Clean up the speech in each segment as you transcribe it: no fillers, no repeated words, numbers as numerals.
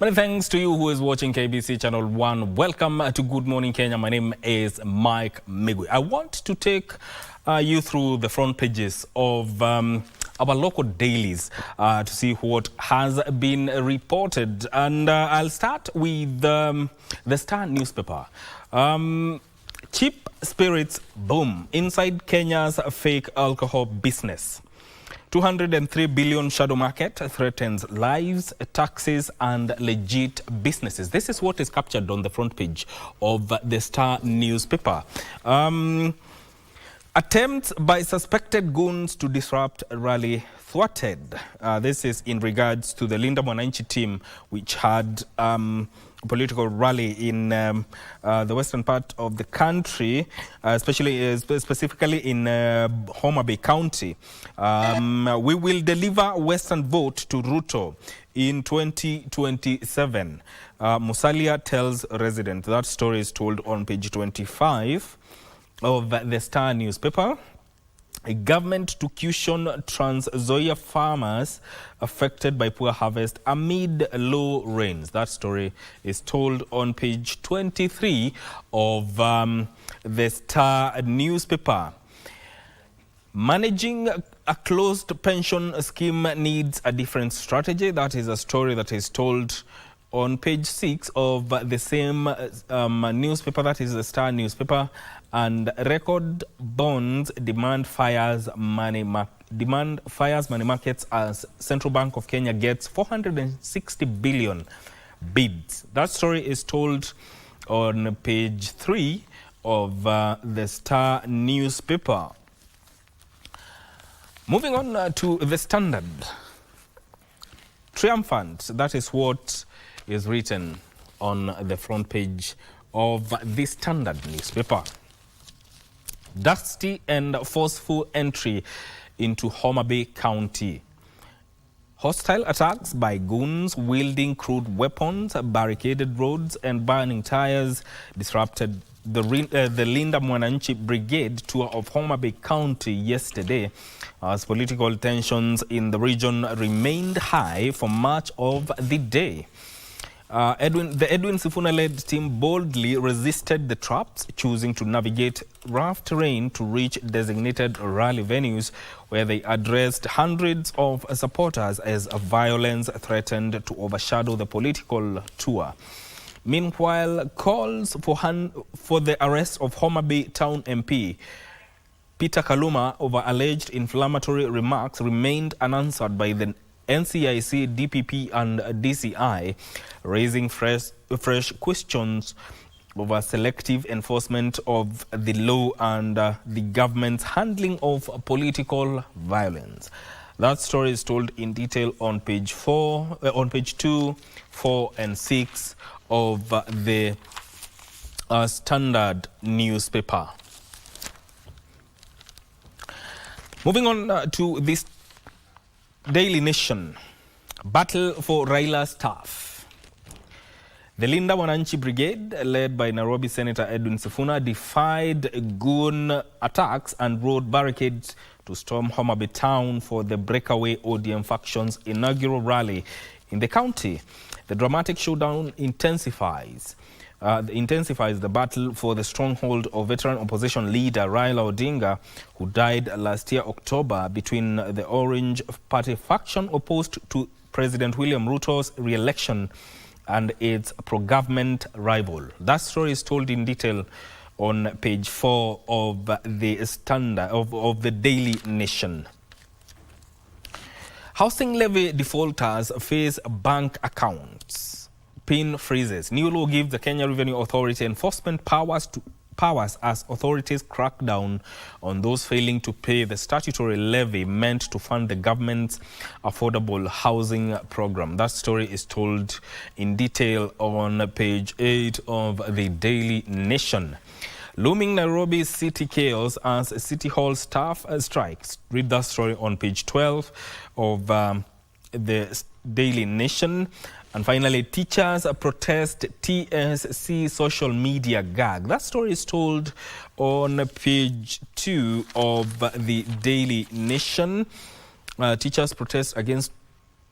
Many thanks to you who is watching KBC Channel 1. Welcome to Good Morning Kenya. My name is Mike Migui. I want to take you through the front pages of our local dailies to see what has been reported. And I'll start with the Star newspaper. Cheap spirits boom inside Kenya's fake alcohol business. 203 billion shadow market threatens lives, taxes and legit businesses. This is what is captured on the front page of the Star newspaper. Attempts by suspected goons to disrupt rally thwarted. This is in regards to the Linda Mwananchi team, which had political rally in the western part of the country, specifically in Homa Bay County. We will deliver Western vote to Ruto in 2027. Musalia tells residents. That story is told on page 25 of the Star newspaper. A government to cushion Trans Nzoia farmers affected by poor harvest amid low rains. That story is told on page 23 of the Star newspaper. Managing a closed pension scheme needs a different strategy. That is a story that is told on page 6 of the same newspaper, that is the Star newspaper. And record bonds demand fires money markets as Central Bank of Kenya gets 460 billion bids. That story is told on page 3 of the Star newspaper. Moving on to the Standard. Triumphant, that is what is written on the front page of the Standard newspaper. Dusty and forceful entry into Homa Bay County. Hostile attacks by goons wielding crude weapons, barricaded roads and burning tires disrupted the Linda Mwananchi Brigade tour of Homa Bay County yesterday, as political tensions in the region remained high for much of the day. The Edwin Sifuna-led team boldly resisted the traps, choosing to navigate rough terrain to reach designated rally venues where they addressed hundreds of supporters as violence threatened to overshadow the political tour. Meanwhile, calls for the arrest of Homa Bay Town MP Peter Kaluma over alleged inflammatory remarks remained unanswered by the NCIC, DPP and DCI, raising fresh questions over selective enforcement of the law and the government's handling of political violence. That story is told in detail on page 2, 4 and 6 of the Standard newspaper. Moving on to this Daily Nation. Battle for Raila's turf. The Linda Mwananchi Brigade, led by Nairobi Senator Edwin Sifuna, defied goon attacks and road barricades to storm Homa Bay town for the breakaway ODM faction's inaugural rally in the county. The dramatic showdown intensifies the battle for the stronghold of veteran opposition leader Raila Odinga, who died last year October, between the Orange Party faction opposed to President William Ruto's re-election and its pro-government rival. That story is told in detail on page 4 of the Standard of the Daily Nation. Housing levy defaulters face bank accounts. PIN freezes. New law gives the Kenya Revenue Authority enforcement powers as authorities crack down on those failing to pay the statutory levy meant to fund the government's affordable housing program. That story is told in detail on page 8 of the Daily Nation. Looming Nairobi city chaos as City Hall staff strikes. Read that story on page 12 of the Daily Nation. And finally, teachers protest TSC social media gag. That story is told on page 2 of the Daily Nation. Teachers protest against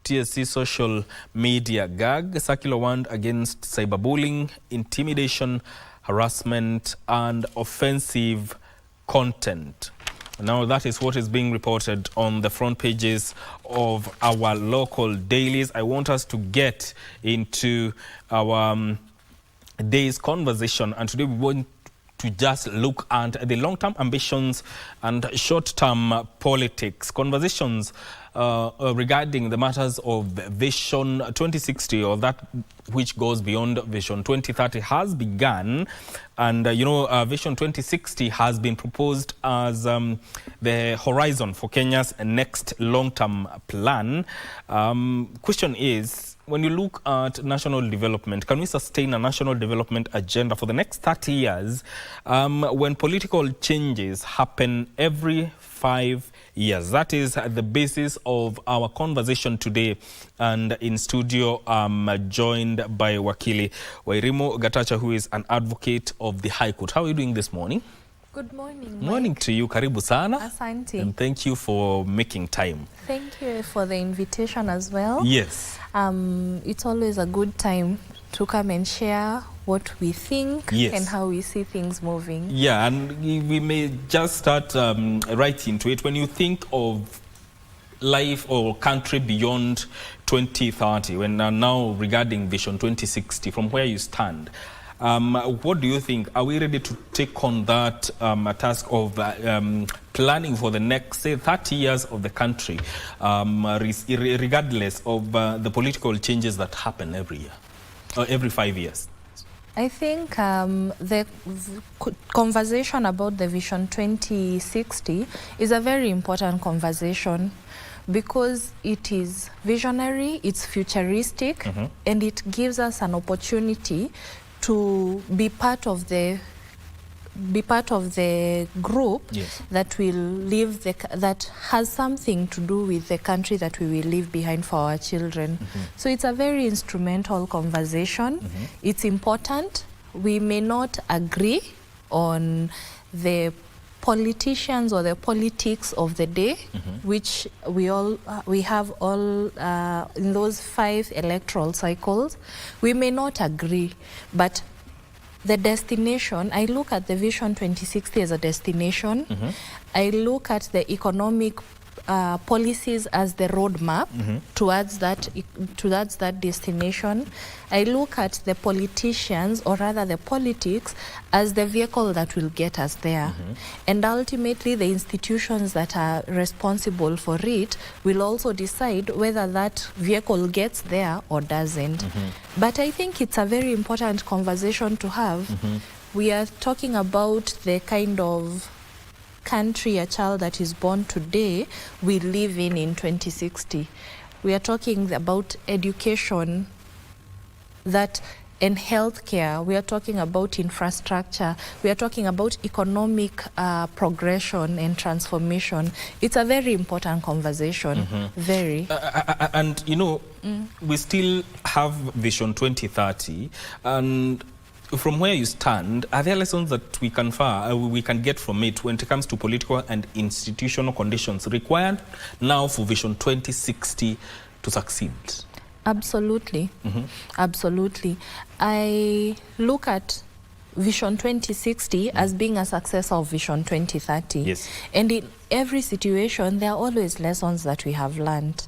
TSC social media gag, circular warned against cyberbullying, intimidation, harassment, and offensive content. Now, that is what is being reported on the front pages of our local dailies. I want us to get into our day's conversation, and today we want to just look at the long-term ambitions and short-term politics. Conversations regarding the matters of Vision 2060, or that which goes beyond Vision 2030, has begun. And, Vision 2060 has been proposed as the horizon for Kenya's next long-term plan. Question is, when you look at national development, can we sustain a national development agenda for the next 30 years when political changes happen every 5 years? That is the basis of our conversation today. And in studio, I'm joined by Wakili Wairimu Gatacha, who is an advocate of the High Court. How are you doing this morning? Good morning, Mike. Morning to you. Karibu sana. Asante. And thank you for making time. Thank you for the invitation as well. Yes. It's always a good time to come and share what we think, yes, and how we see things moving. Yeah, and we may just start right into it. When you think of life or country beyond 2030, when now regarding Vision 2060, from where you stand, what do you think? Are we ready to take on that task of planning for the next, say, 30 years of the country, regardless of the political changes that happen every year, or every 5 years? I think the conversation about the Vision 2060 is a very important conversation, because it is visionary, it's futuristic, and it gives us an opportunity to be part of the group, yes, that will leave that has something to do with the country that we will leave behind for our children. So it's a very instrumental conversation. It's important. We may not agree on the politicians or the politics of the day, which we have all in those 5 electoral cycles. We may not agree, but the destination, I look at the Vision 2060 as a destination. I look at the economic policies as the roadmap towards that destination. I look at the politicians, or rather the politics, as the vehicle that will get us there. And ultimately, the institutions that are responsible for it will also decide whether that vehicle gets there or doesn't. But I think it's a very important conversation to have. We are talking about the kind of country a child that is born today will live in 2060. We are talking about education and healthcare. We are talking about infrastructure. We are talking about economic progression and transformation. It's a very important conversation. Very. And we still have Vision 2030, and from where you stand, are there lessons that we can get from it when it comes to political and institutional conditions required now for Vision 2060 to succeed? Absolutely. Absolutely. I look at Vision 2060 as being a successor of Vision 2030. Yes. And in every situation, there are always lessons that we have learned.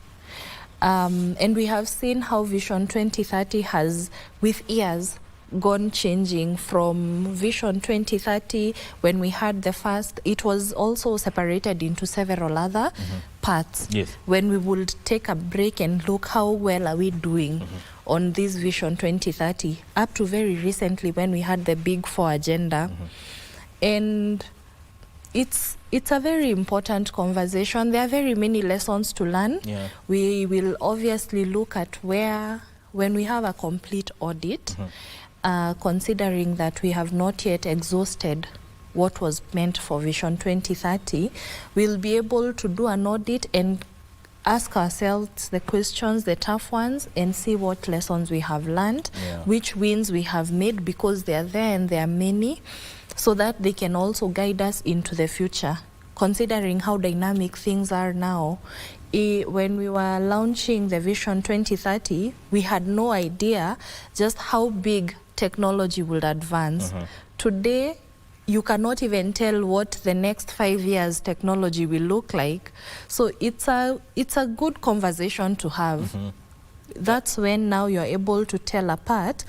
And we have seen how Vision 2030 has, with years, gone changing. From Vision 2030, when we had the first, it was also separated into several other parts. Yes. When we would take a break and look how well are we doing on this Vision 2030, up to very recently when we had the Big Four agenda. And it's a very important conversation. There are very many lessons to learn. Yeah. We will obviously look at where, when we have a complete audit, considering that we have not yet exhausted what was meant for Vision 2030, we'll be able to do an audit and ask ourselves the questions, the tough ones, and see what lessons we have learned, which wins we have made, because they are there and there are many, so that they can also guide us into the future. Considering how dynamic things are now, when we were launching the Vision 2030, we had no idea just how big technology would advance. Today, you cannot even tell what the next 5 years technology will look like. So it's a good conversation to have. That's when now you're able to tell apart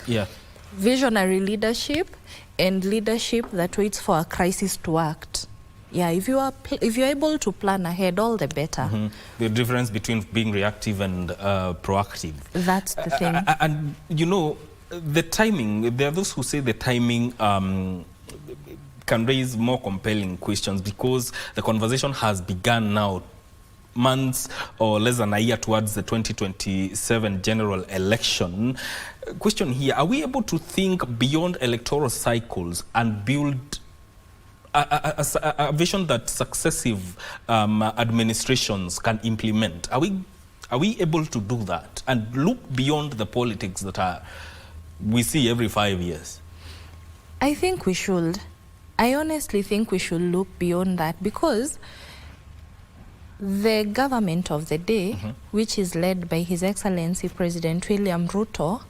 visionary leadership and leadership that waits for a crisis to act. Yeah, if you're able to plan ahead, all the better. The difference between being reactive and proactive. That's the thing. And you know, the timing, there are those who say the timing can raise more compelling questions because the conversation has begun now, months or less than a year towards the 2027 general election. Question here, are we able to think beyond electoral cycles and build a vision that successive administrations can implement? Are we able to do that and look beyond the politics that we see every 5 years? I think we should. I honestly think we should look beyond that because the government of the day, which is led by His Excellency President William Ruto,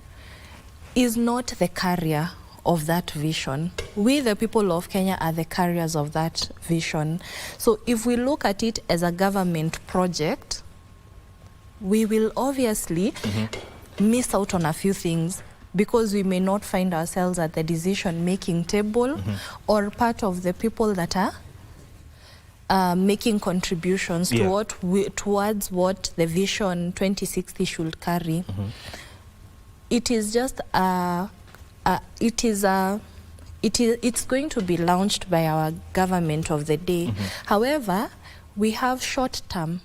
is not the carrier of that vision. We, the people of Kenya, are the carriers of that vision. So if we look at it as a government project, we will obviously miss out on a few things because we may not find ourselves at the decision-making table or part of the people that are making contributions towards what the Vision 2060 should carry. It is just it's going to be launched by our government of the day. However, we have short-term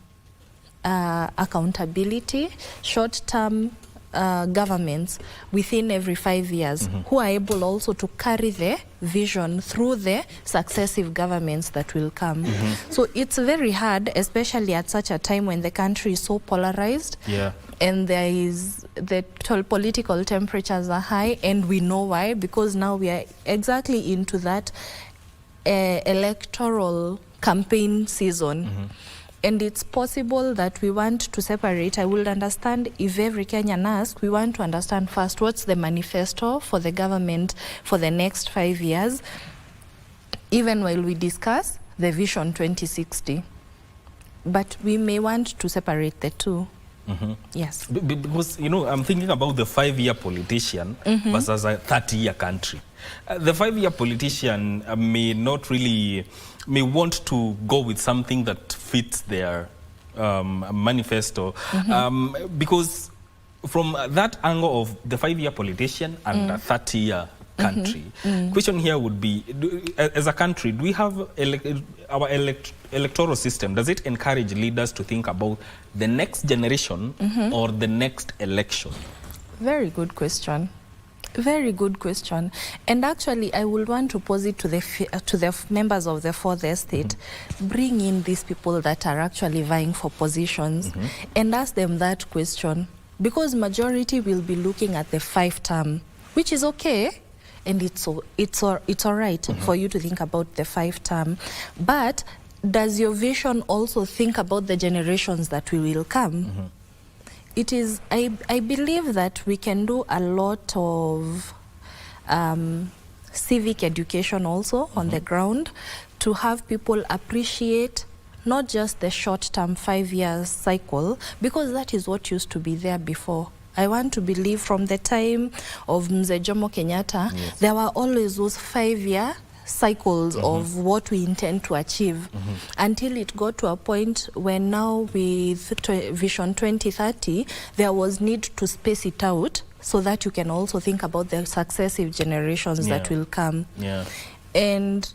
accountability, short-term governments within every 5 years who are able also to carry the vision through the successive governments that will come. So it's very hard, especially at such a time when the country is so polarized and there is the political temperatures are high, and we know why, because now we are exactly into that electoral campaign season. And it's possible that we want to separate. I will understand if every Kenyan asks, we want to understand first what's the manifesto for the government for the next 5 years, even while we discuss the Vision 2060. But we may want to separate the two. Yes. Because, you know, I'm thinking about the 5-year politician versus a 30-year country. The 5-year politician may want to go with something that fits their manifesto, because from that angle of the 5-year politician and a 30-year country, question here would be, as a country, do we have our electoral system, does it encourage leaders to think about the next generation or the next election? Very good question. Very good question. And actually, I would want to pose it to the members of the Fourth Estate, bring in these people that are actually vying for positions and ask them that question. Because majority will be looking at the 5-term, which is okay, and it's all right for you to think about the 5-term. But does your vision also think about the generations that will come? It is, I believe that we can do a lot of civic education also on the ground to have people appreciate not just the short-term 5-year cycle, because that is what used to be there before. I want to believe from the time of Mzee Jomo Kenyatta, there were always those 5-year cycles of what we intend to achieve until it got to a point when now with Vision 2030 there was need to space it out so that you can also think about the successive generations that will come. And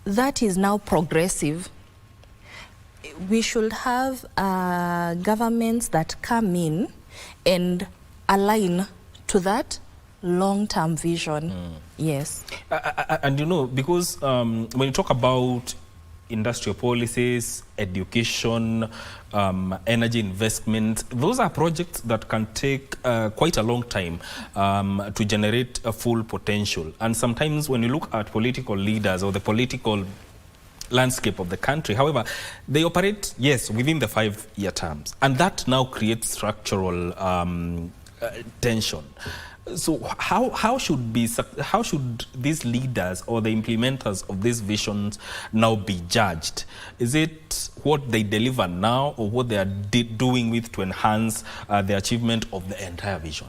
that is now progressive. We should have governments that come in and align to that long-term vision. Yes. And you know, because when you talk about industrial policies, education, energy investment, those are projects that can take quite a long time to generate a full potential. And sometimes when you look at political leaders or the political landscape of the country. However, they operate, yes, within the 5-year terms, and that now creates structural tension. So how should these leaders or the implementers of these visions now be judged? Is it what they deliver now or what they are doing with to enhance the achievement of the entire vision?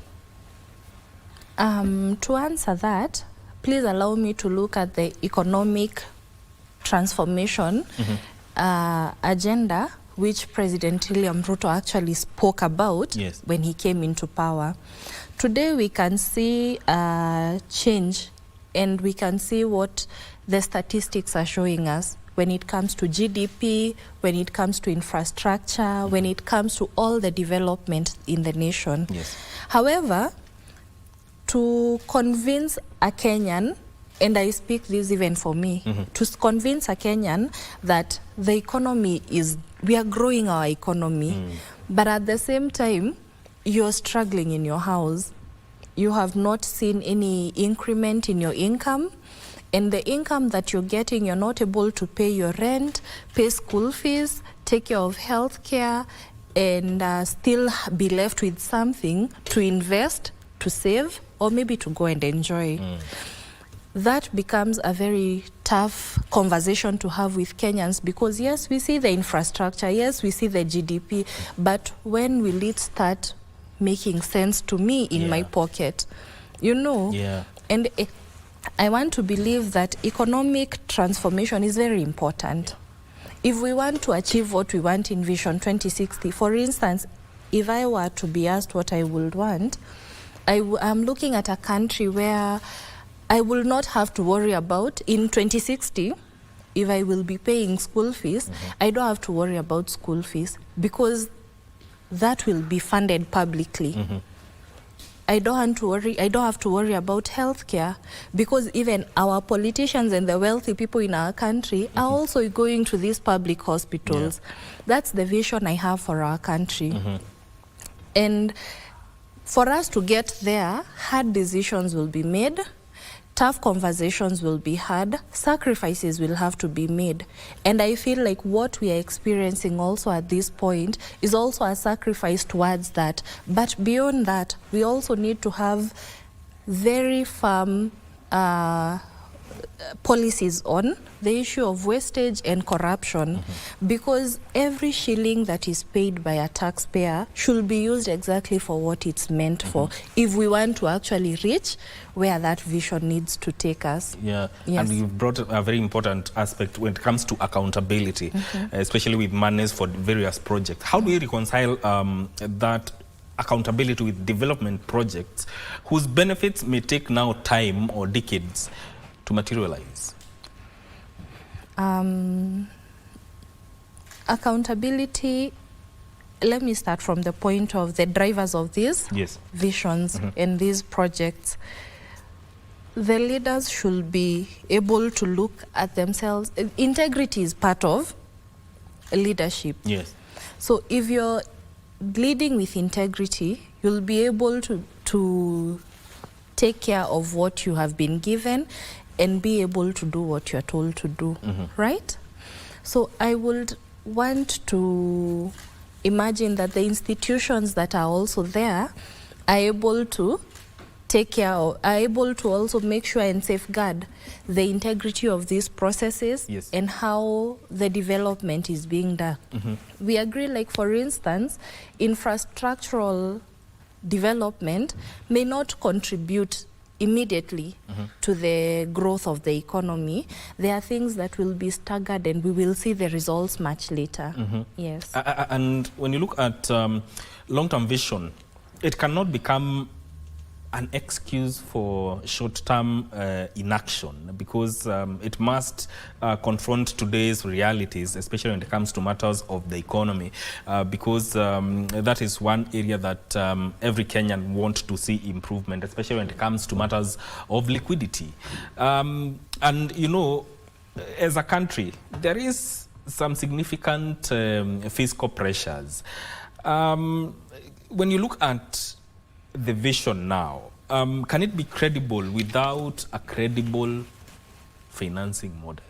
To answer that, please allow me to look at the economic transformation agenda which President William Ruto actually spoke about when he came into power. Today we can see change, and we can see what the statistics are showing us when it comes to GDP, when it comes to infrastructure, when it comes to all the development in the nation. However, to convince a Kenyan, and I speak this even for me, to convince a Kenyan that the economy we are growing our economy, but at the same time, you're struggling in your house. You have not seen any increment in your income, and the income that you're getting, you're not able to pay your rent, pay school fees, take care of health care, and still be left with something to invest, to save, or maybe to go and enjoy. That becomes a very tough conversation to have with Kenyans, because yes, we see the infrastructure, yes, we see the GDP, but when will it start making sense to me in my pocket? You know? And I want to believe that economic transformation is very important. If we want to achieve what we want in Vision 2060, for instance, if I were to be asked what I would want, I'm looking at a country where I will not have to worry about in 2060, if I will be paying school fees, I don't have to worry about school fees, because that will be funded publicly. I don't have to worry about healthcare, because even our politicians and the wealthy people in our country are also going to these public hospitals. That's the vision I have for our country. And for us to get there, hard decisions will be made, tough conversations will be had, sacrifices will have to be made. And I feel like what we are experiencing also at this point is also a sacrifice towards that. But beyond that, we also need to have very firm policies on the issue of wastage and corruption, because every shilling that is paid by a taxpayer should be used exactly for what it's meant for, if we want to actually reach where that vision needs to take us. And you've brought a very important aspect when it comes to accountability, especially with monies for various projects. How do you reconcile that accountability with development projects whose benefits may take now time or decades to materialize? Accountability, let me start from the point of the drivers of these visions and these projects. The leaders should be able to look at themselves. Integrity is part of leadership. So if you're leading with integrity, you'll be able to take care of what you have been given and be able to do what you're told to do, right? So I would want to imagine that the institutions that are also there are able to take care of, are able to also make sure and safeguard the integrity of these processes and how the development is being done. We agree, like for instance, infrastructural development may not contribute immediately to the growth of the economy. There are things that will be staggered and we will see the results much later. And when you look at long-term vision, it cannot become an excuse for short-term inaction, because it must confront today's realities, especially when it comes to matters of the economy, because that is one area that every Kenyan wants to see improvement, especially when it comes to matters of liquidity. And you know, as a country, there is some significant fiscal pressures. When you look at the vision now, can it be credible without a credible financing model?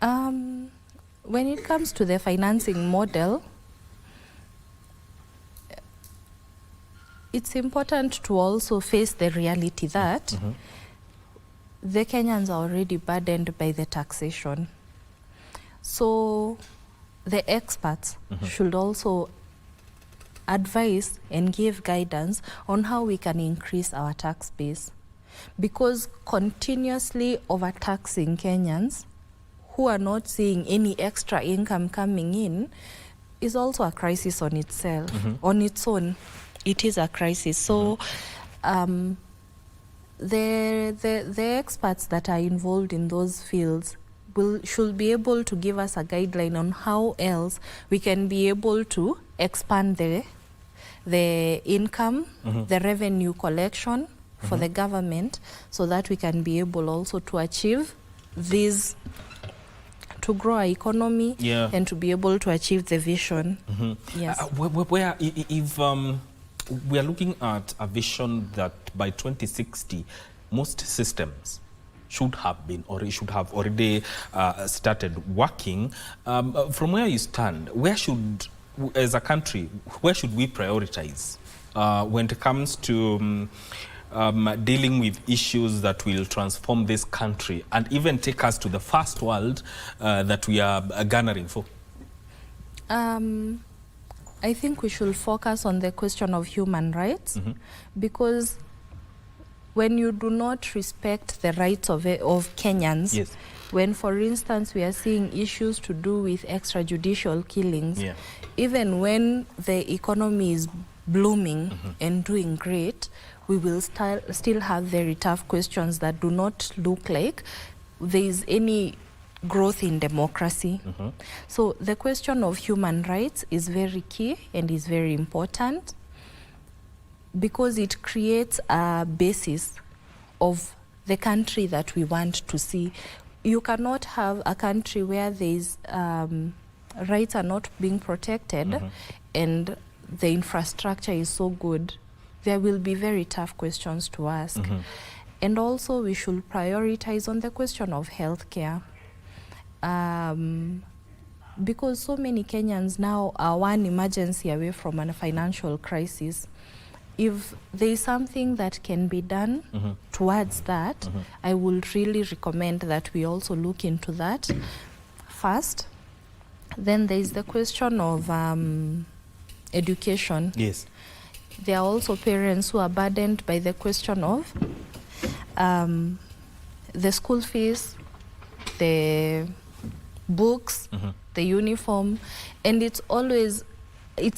When it comes to the financing model, it's important to also face the reality that the Kenyans are already burdened by the taxation. So the experts should also advise and give guidance on how we can increase our tax base. Because continuously overtaxing Kenyans who are not seeing any extra income coming in is also a crisis on itself, on its own. It is a crisis. So the experts that are involved in those fields should be able to give us a guideline on how else we can be able to expand the income, the revenue collection for the government, so that we can be able also to achieve these, to grow our economy and to be able to achieve the vision. Yes. If we are looking at a vision that by 2060, most systems should have been or should have already started working. From where you stand, where should, as a country, where should we prioritize when it comes to dealing with issues that will transform this country and even take us to the first world that we are garnering for? I think we should focus on the question of human rights, because when you do not respect the rights of Kenyans, when, for instance, we are seeing issues to do with extrajudicial killings, even when the economy is blooming and doing great, we will still have very tough questions that do not look like there is any growth in democracy. So the question of human rights is very key and is very important, because it creates a basis of the country that we want to see. You cannot have a country where these rights are not being protected and the infrastructure is so good. There will be very tough questions to ask. And also we should prioritize on the question of healthcare. Because so many Kenyans now are one emergency away from a financial crisis. If there is something that can be done towards that, I would really recommend that we also look into that first. Then there is the question of education. Yes. There are also parents who are burdened by the question of the school fees, the books, the uniform, and it's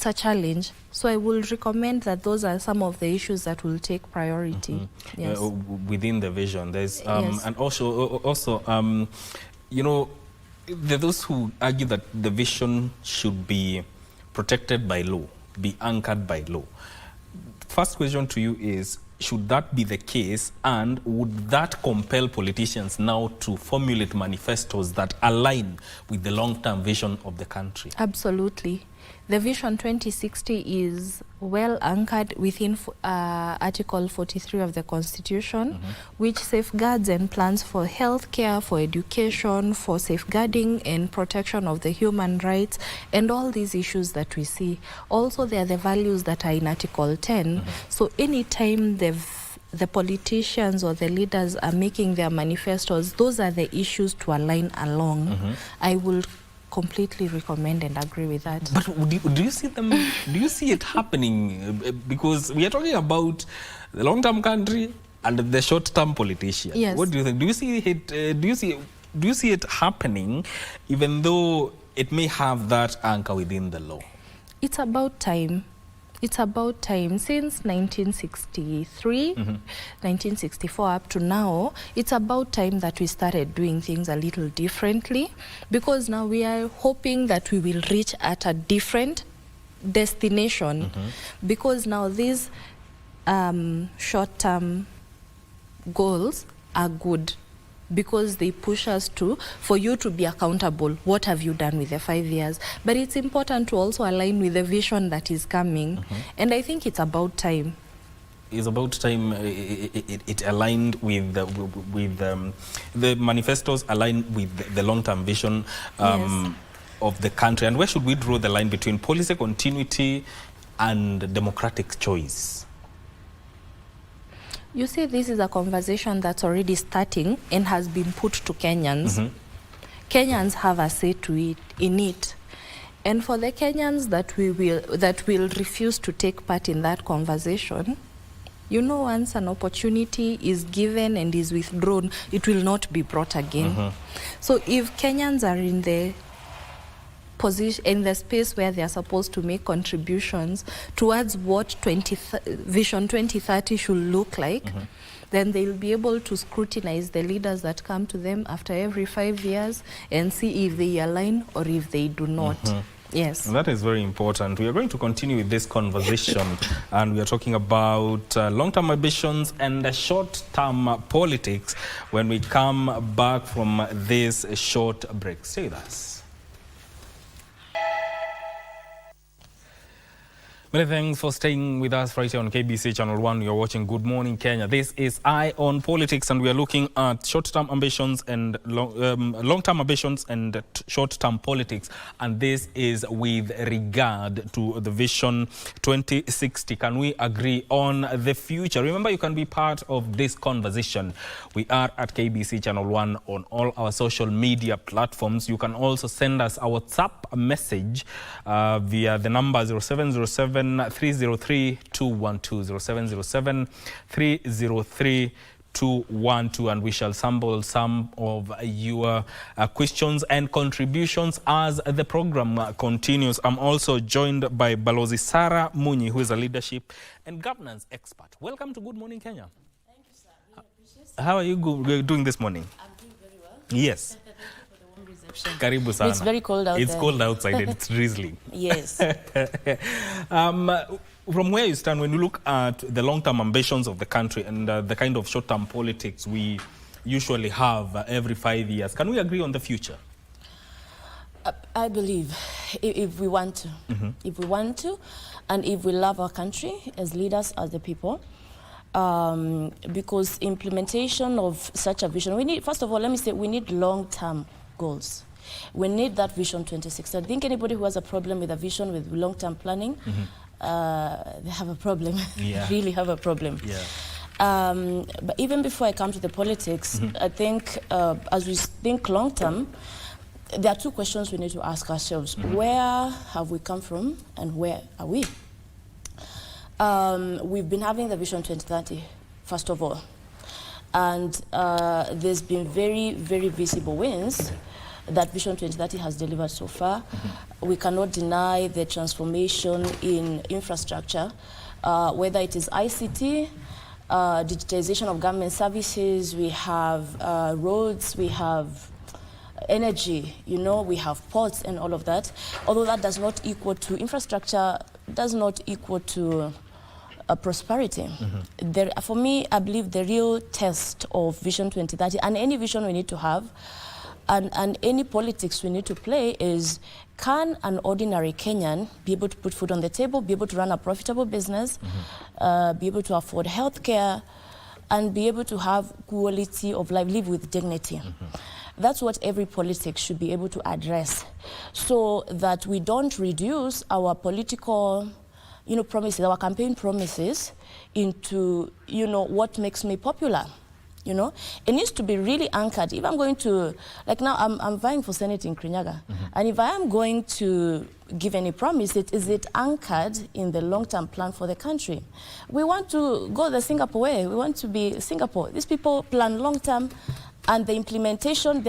a challenge. So I will recommend that those are some of the issues that will take priority. Yes. Within the vision, there's and also you know, there are those who argue that the vision should be protected by law, be anchored by law. First question to you is, should that be the case, and would that compel politicians now to formulate manifestos that align with the long-term vision of the country? Absolutely. The Vision 2060 is well anchored within Article 43 of the Constitution, which safeguards and plans for healthcare, for education, for safeguarding and protection of the human rights, and all these issues that we see. Also, there are the values that are in Article 10. So anytime the politicians or the leaders are making their manifestos, those are the issues to align along. I will completely recommend and agree with that. But do you see them? Do you see it happening? Because we are talking about the long-term country and the short-term politician. Yes. What do you think? Do you see it? Do you see it happening, even though it may have that anchor within the law? It's about time. It's about time. Since 1963, 1964 up to now, it's about time that we started doing things a little differently, because now we are hoping that we will reach at a different destination, because now these short-term goals are good, because they push us for you to be accountable. What have you done with the 5 years? But it's important to also align with the vision that is coming. And I think it's about time. it's about time it aligned with the manifestos aligned with the long-term vision Yes. of the country. And where should we draw the line between policy continuity and democratic choice? You see, this is a conversation that's already starting and has been put to Kenyans. Mm-hmm. Kenyans have a say in it. And for the Kenyans that will refuse to take part in that conversation, you know, once an opportunity is given and is withdrawn, it will not be brought again. Mm-hmm. So if Kenyans are in the position, in the space where they are supposed to make contributions towards what Vision 2030 should look like, mm-hmm. then they'll be able to scrutinize the leaders that come to them after every 5 years and see if they align or if they do not. Mm-hmm. Yes. And that is very important. We are going to continue with this conversation and we are talking about long-term ambitions and short-term politics when we come back from this short break. Stay with us. Many thanks for staying with us right here on KBC Channel 1. You're watching Good Morning Kenya. This is Eye on Politics, and we are looking at short-term ambitions and long-term ambitions and short-term politics. And this is with regard to the Vision 2060. Can we agree on the future? Remember, you can be part of this conversation. We are at KBC Channel 1 on all our social media platforms. You can also send us a WhatsApp message via the number 0707 303 212 0707 303 212, and we shall sample some of your questions and contributions as the program continues. I'm also joined by Balozi Sarah Munyi, who is a leadership and governance expert. Welcome to Good Morning Kenya. Thank you, sir. Really appreciate it. How are you doing this morning? I'm doing very well. Yes. Thank you for the warm reception. Karibu sana. It's very cold out It's there. cold outside and it's drizzling. Yes. From where you stand, when you look at the long-term ambitions of the country and the kind of short-term politics we usually have every 5 years, can we agree on the future? I believe if we want to, if we want to, and if we love our country as leaders, as the people, because implementation of such a vision, we need, first of all, let me say, we need long-term goals. We need that Vision 2060. I think anybody who has a problem with a vision, with long-term planning, they have a problem. Yeah. Really have a problem. Yeah. But even before I come to the politics, I think as we think long-term, there are two questions we need to ask ourselves. Where have we come from and where are we? We've been having the Vision 2030, first of all. And there's been very, very visible wins that Vision 2030 has delivered so far. We cannot deny the transformation in infrastructure, whether it is ICT, digitization of government services, we have roads, we have energy, you know, we have ports and all of that. Although that does not equal to infrastructure, does not equal to prosperity. There, for me, I believe the real test of Vision 2030 and any vision we need to have and any politics we need to play is, can an ordinary Kenyan be able to put food on the table, be able to run a profitable business, be able to afford healthcare, and be able to have quality of life, live with dignity. That's what every politics should be able to address, so that we don't reduce our political, you know, promises, our campaign promises into, you know, what makes me popular. You know, it needs to be really anchored. If I'm going to, like now, I'm vying for Senate in Kirinyaga, and if I am going to give any promise, is it anchored in the long-term plan for the country? We want to go the Singapore way. We want to be Singapore. These people plan long-term, and the implementation,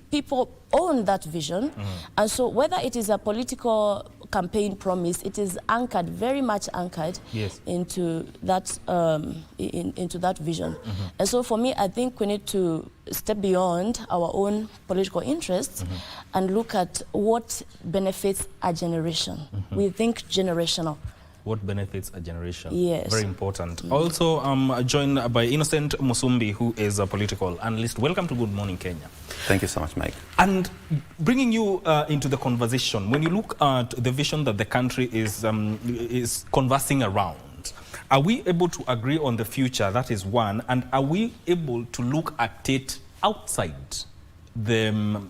people own that vision. And so whether it is a political campaign promise, it is anchored, very much anchored into that into that vision. And so for me, I think we need to step beyond our own political interests and look at what benefits a generation. We think generational. What benefits a generation? Yes. Very important. Also, I'm joined by Innocent Musumbi, who is a political analyst. Welcome to Good Morning Kenya. Thank you so much, Mike. And bringing you into the conversation, when you look at the vision that the country is conversing around, Are we able to agree on the future? That is one. And are we able to look at it outside the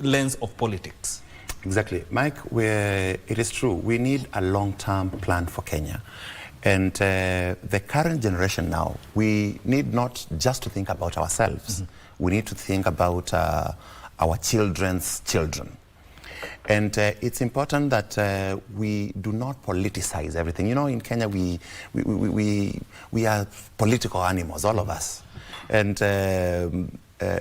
lens of politics? Exactly. Mike, it is true. We need a long-term plan for Kenya. And the current generation now, we need not just to think about ourselves. We need to think about our children's children. And it's important that we do not politicize everything. You know, in Kenya, we are political animals, all of us. And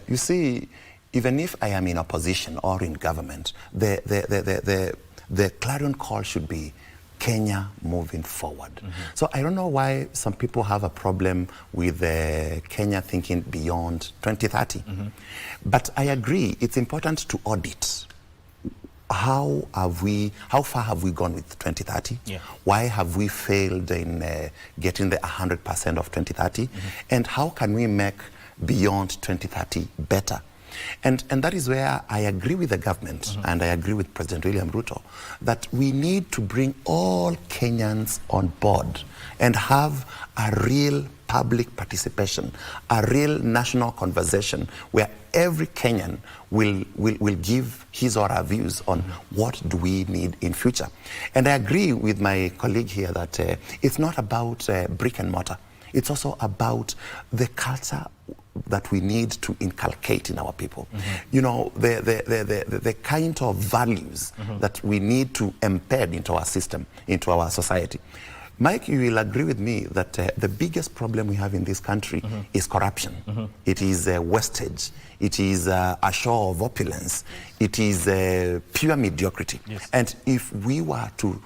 you see, even if I am in opposition or in government, the clarion call should be Kenya moving forward. So I don't know why some people have a problem with Kenya thinking beyond 2030. But I agree, it's important to audit. How far have we gone with 2030? Yeah. Why have we failed in getting the 100% of 2030? And how can we make beyond 2030 better? And that is where I agree with the government and I agree with President William Ruto that we need to bring all Kenyans on board and have a real public participation, a real national conversation where every Kenyan will give his or her views on what do we need in future. And I agree with my colleague here that it's not about brick and mortar. It's also about the culture that we need to inculcate in our people. You know, the kind of values that we need to embed into our system, into our society. Mike, you will agree with me that the biggest problem we have in this country is corruption. It is wastage. It is a show of opulence. It is pure mediocrity. Yes. And if we were to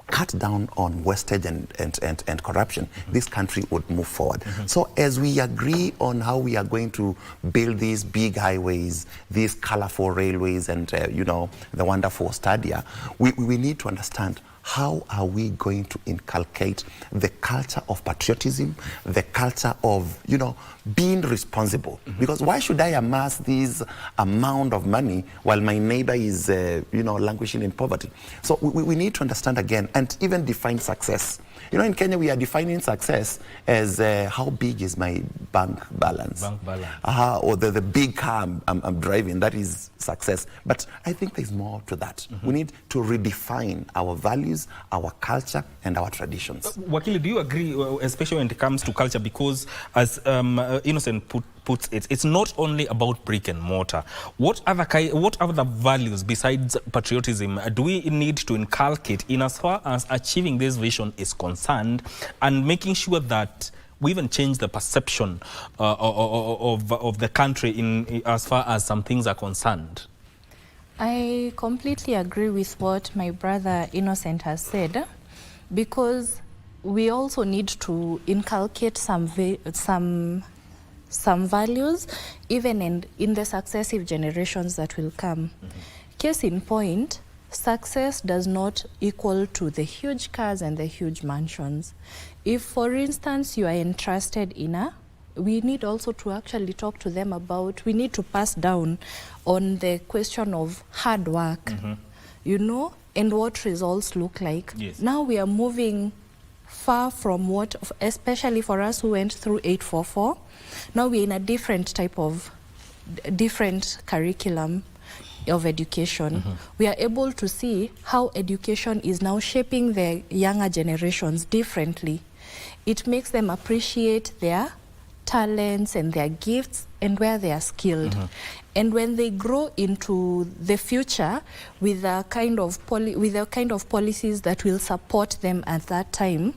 cut down on wastage and corruption, this country would move forward. So as we agree on how we are going to build these big highways, these colorful railways, and you know, the wonderful stadia, we need to understand how are we going to inculcate the culture of patriotism, the culture of, you know, being responsible. Because why should I amass this amount of money while my neighbor is, you know, languishing in poverty? So we need to understand again and even define success. You know, in Kenya, we are defining success as how big is my bank balance? Bank balance. Or the big car I'm driving, that is success. But I think there's more to that. We need to redefine our values, our culture, and our traditions. Wakili, do you agree, especially when it comes to culture? Because as Innocent puts it, it's not only about brick and mortar. What other values besides patriotism do we need to inculcate in as far as achieving this vision is concerned, and making sure that we even change the perception of the country in as far as some things are concerned? I completely agree with what my brother Innocent has said, because we also need to inculcate some values even in the successive generations that will come. Case in point, success does not equal to the huge cars and the huge mansions. If, for instance, you are entrusted in we need also to actually talk to them about, we need to pass down on the question of hard work, you know, and what results look like. Yes. Now we are moving far from what, especially for us who went through 844, now we're in a different curriculum of education. We are able to see how education is now shaping the younger generations differently. It makes them appreciate their talents and their gifts and where they are skilled. And when they grow into the future with a kind of policies that will support them at that time,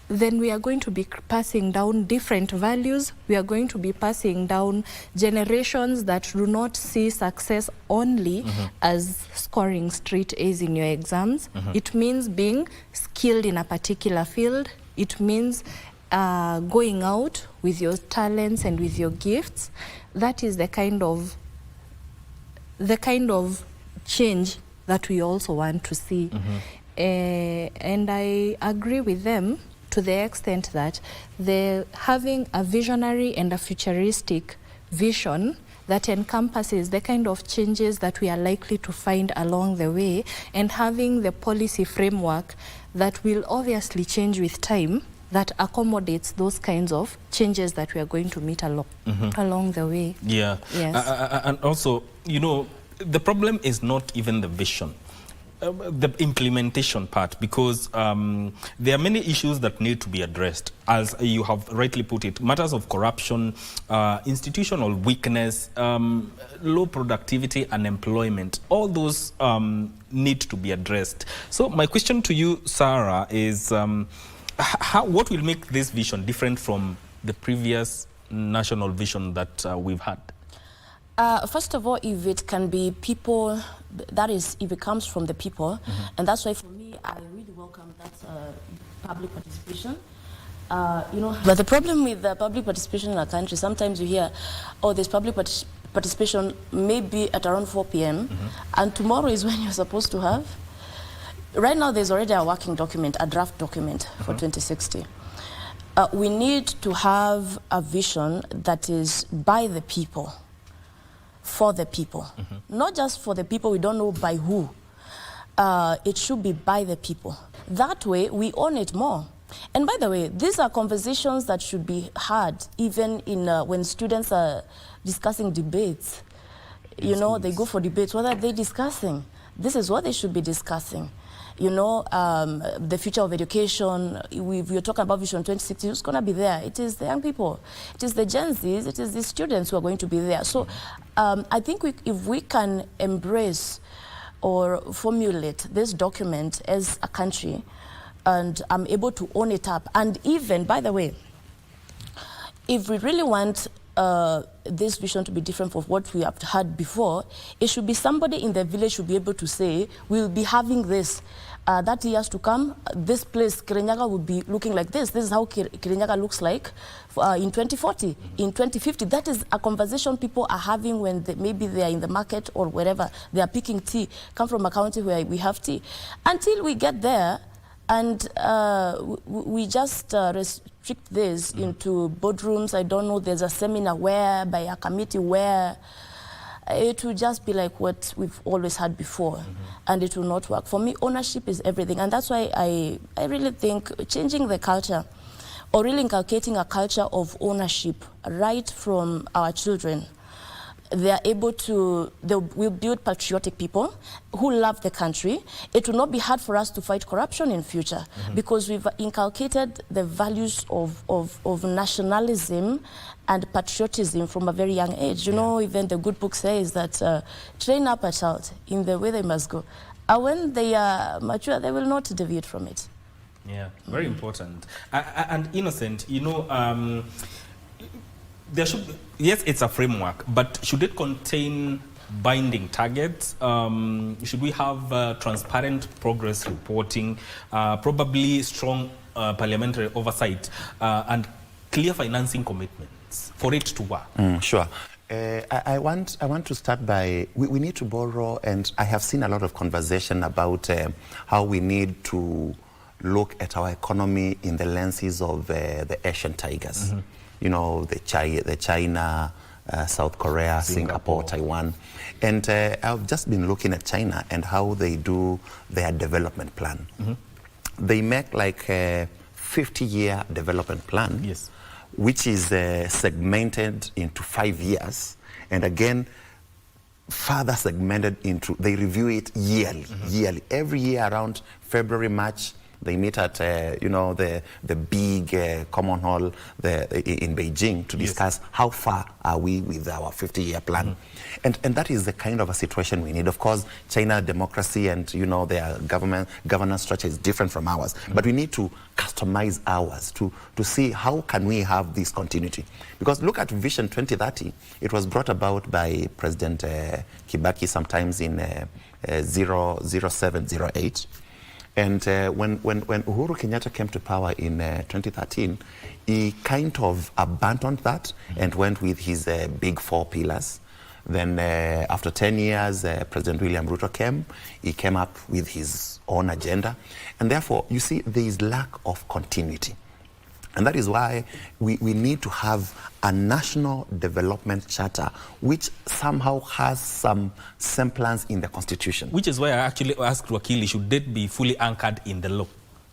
then we are going to be passing down different values. We are going to be passing down generations that do not see success only as scoring straight A's in your exams. It means being skilled in a particular field. It means going out with your talents and with your gifts. That is the kind of change that we also want to see. And I agree with them to the extent that having a visionary and a futuristic vision that encompasses the kind of changes that we are likely to find along the way, and having the policy framework that will obviously change with time, that accommodates those kinds of changes that we are going to meet along the way. Yeah. Yes. And also, you know, the problem is not even the vision. The implementation part, because there are many issues that need to be addressed, as you have rightly put it. Matters of corruption, institutional weakness, low productivity, unemployment, all those need to be addressed. So my question to you, Sarah, is what will make this vision different from the previous national vision that we've had? First of all, if it can be people, that is, if it comes from the people, and that's why for me, I really welcome that public participation. You know, but the problem with the public participation in our country, sometimes you hear, oh, there's public participation maybe at around 4 p.m. And tomorrow is when you're supposed to have. Right now, there's already a working document, a draft document for 2060. We need to have a vision that is by the people, for the people. Not just for the people, we don't know by who. It should be by the people. That way, we own it more. And by the way, these are conversations that should be had even in when students are discussing debates. You know, they go for debates. What are they discussing? This is what they should be discussing. You know, the future of education, we're talking about Vision 2060, who's going to be there? It is the young people. It is the Gen Zs, it is the students who are going to be there. So I think if we can embrace or formulate this document as a country, and I'm able to own it up, and even, by the way, if we really want this vision to be different from what we have had before, it should be somebody in the village should be able to say, we'll be having this. That years to come, this place, Kirinyaga, will be looking like this. This is how Kirinyaga looks like in 2040, in 2050. That is a conversation people are having when maybe they are in the market or wherever they are picking tea, come from a county where we have tea. Until we get there, and we just restrict this into boardrooms. I don't know, there's a seminar where, by a committee where, it will just be like what we've always had before, and it will not work. For me, ownership is everything, and that's why I really think changing the culture, or really inculcating a culture of ownership right from our children, they are able to, they will build patriotic people who love the country. It will not be hard for us to fight corruption in future because we've inculcated the values of nationalism and patriotism from a very young age. You know, even the good book says that train up a child in the way they must go. And when they are mature, they will not deviate from it. Yeah, very important. And Innocent, you know, there should be, yes, it's a framework, but should it contain binding targets? Should we have transparent progress reporting, probably strong parliamentary oversight, and clear financing commitments for it to work? Sure. I want to start by, we need to borrow, and I have seen a lot of conversation about how we need to look at our economy in the lenses of the Asian tigers. You know, the China, South Korea, Singapore, Taiwan. And I've just been looking at China and how they do their development plan. They make like a 50-year development plan, which is segmented into 5 years. And again, further segmented into, they review it yearly. Every year around February, March, they meet at, you know, the big common hall in Beijing to discuss how far are we with our 50-year plan. And that is the kind of a situation we need. Of course, China democracy and, you know, their governance structure is different from ours. But we need to customize ours to see how can we have this continuity. Because look at Vision 2030. It was brought about by President Kibaki sometimes in 0708. And when Uhuru Kenyatta came to power in 2013, he kind of abandoned that and went with his big 4 pillars. Then after 10 years, President William Ruto came. He came up with his own agenda. And therefore, you see, there is lack of continuity. And that is why we need to have a national development charter which somehow has some semblance in the constitution. Which is why I actually asked Wakili, should it be fully anchored in the law?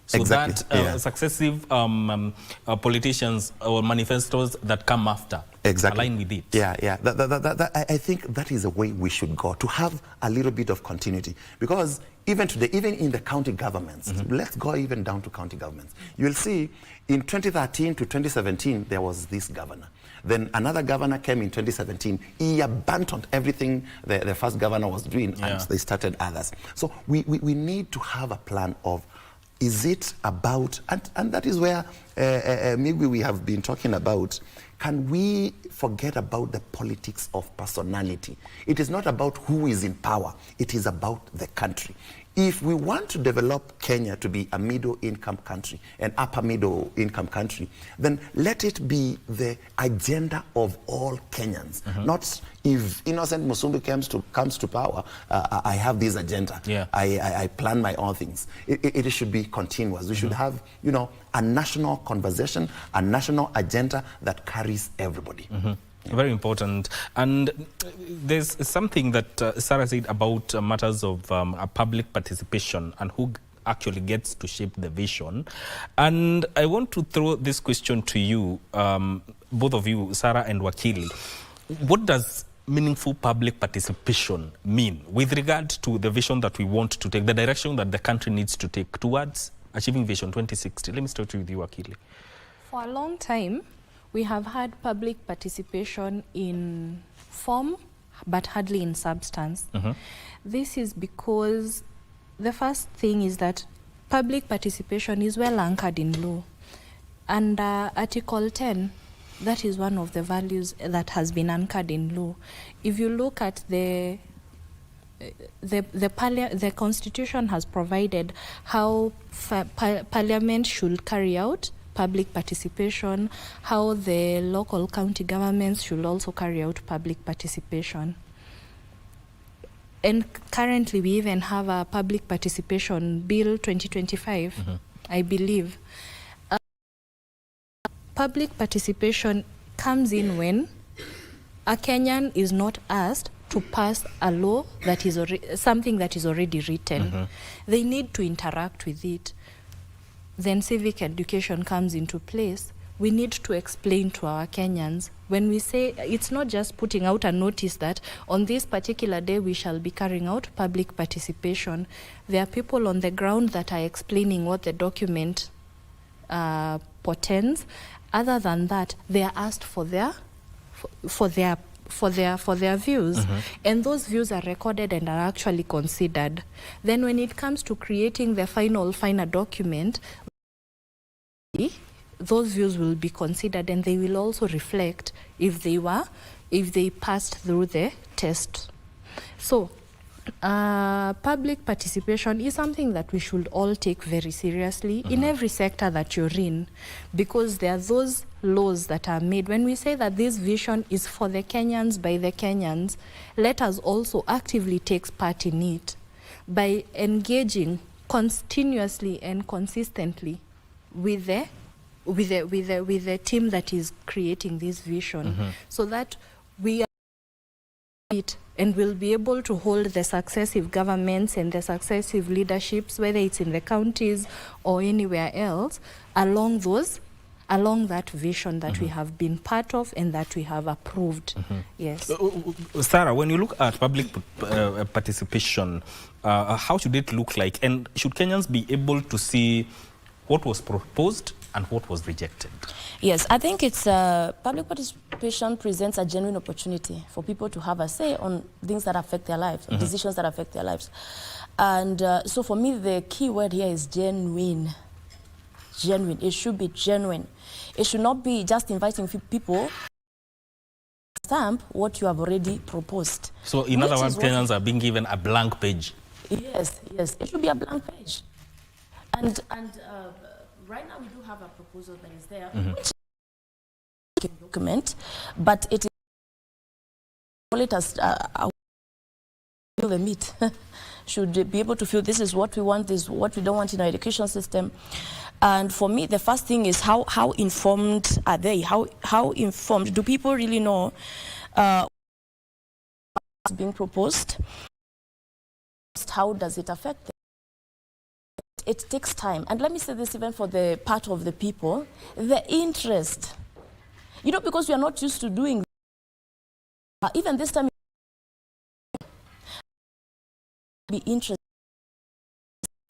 So exactly. that successive politicians or manifestos that come after align with it. Yeah. I think that is the way we should go, to have a little bit of continuity. Because even today, even in the county governments, let's go even down to county governments. You'll see in 2013 to 2017, there was this governor. Then another governor came in 2017. He abandoned everything the first governor was doing, and they started others. So we need to have a plan of, is it about, and that is where maybe we have been talking about, can we forget about the politics of personality? It is not about who is in power. It is about the country. If we want to develop Kenya to be a middle-income country, an upper middle-income country, then let it be the agenda of all Kenyans. Not if Innocent Musumbi comes to power, I have this agenda. I plan my own things. It should be continuous. We should have, a national conversation, a national agenda that carries everybody. Very important. And there's something that Sarah said about matters of public participation and who actually gets to shape the vision. And I want to throw this question to you, both of you, Sarah and Wakili. What does meaningful public participation mean with regard to the vision that we want to take, the direction that the country needs to take towards achieving Vision 2060? Let me start with you, Wakili. For a long time, we have had public participation in form, but hardly in substance. This is because the first thing is that public participation is well anchored in law. And Article 10, that is one of the values that has been anchored in law. If you look at the Constitution has provided how Parliament should carry out public participation, how the local county governments should also carry out public participation. And currently we even have a public participation bill 2025, I believe. Public participation comes in when a Kenyan is not asked to pass a law that is something that is already written. They need to interact with it. Then civic education comes into place. We need to explain to our Kenyans. When we say, it's not just putting out a notice that on this particular day we shall be carrying out public participation. There are people on the ground that are explaining what the document portends. Other than that, they are asked for their views, and those views are recorded and are actually considered. Then when it comes to creating the final document, those views will be considered, and they will also reflect if they passed through the test. So public participation is something that we should all take very seriously in every sector that you're in, because there are those laws that are made. When we say that this vision is for the Kenyans, by the Kenyans, let us also actively take part in it by engaging continuously and consistently with the team that is creating this vision, so that we are it and will be able to hold the successive governments and the successive leaderships, whether it's in the counties or anywhere else, along that vision that we have been part of and that we have approved. Yes. Sarah, when you look at public participation, how should it look like? And should Kenyans be able to see what was proposed and what was rejected? Yes, I think it's public participation presents a genuine opportunity for people to have a say on things that affect their lives, decisions that affect their lives. And so for me, the key word here is genuine. Genuine. It should be genuine. It should not be just inviting people to stamp what you have already proposed. So in other words, Kenyans are being given a blank page. Yes, it should be a blank page. And right now we do have a proposal that is there, which is a document, but it is call it as the meat. Should be able to feel this is what we want, this is what we don't want in our education system. And for me, the first thing is how informed are they? How informed do people really know what's being proposed? How does it affect them? it takes time. And let me say this even for the part of the people, the interest. You know, because we are not used to doing even this time, be interested.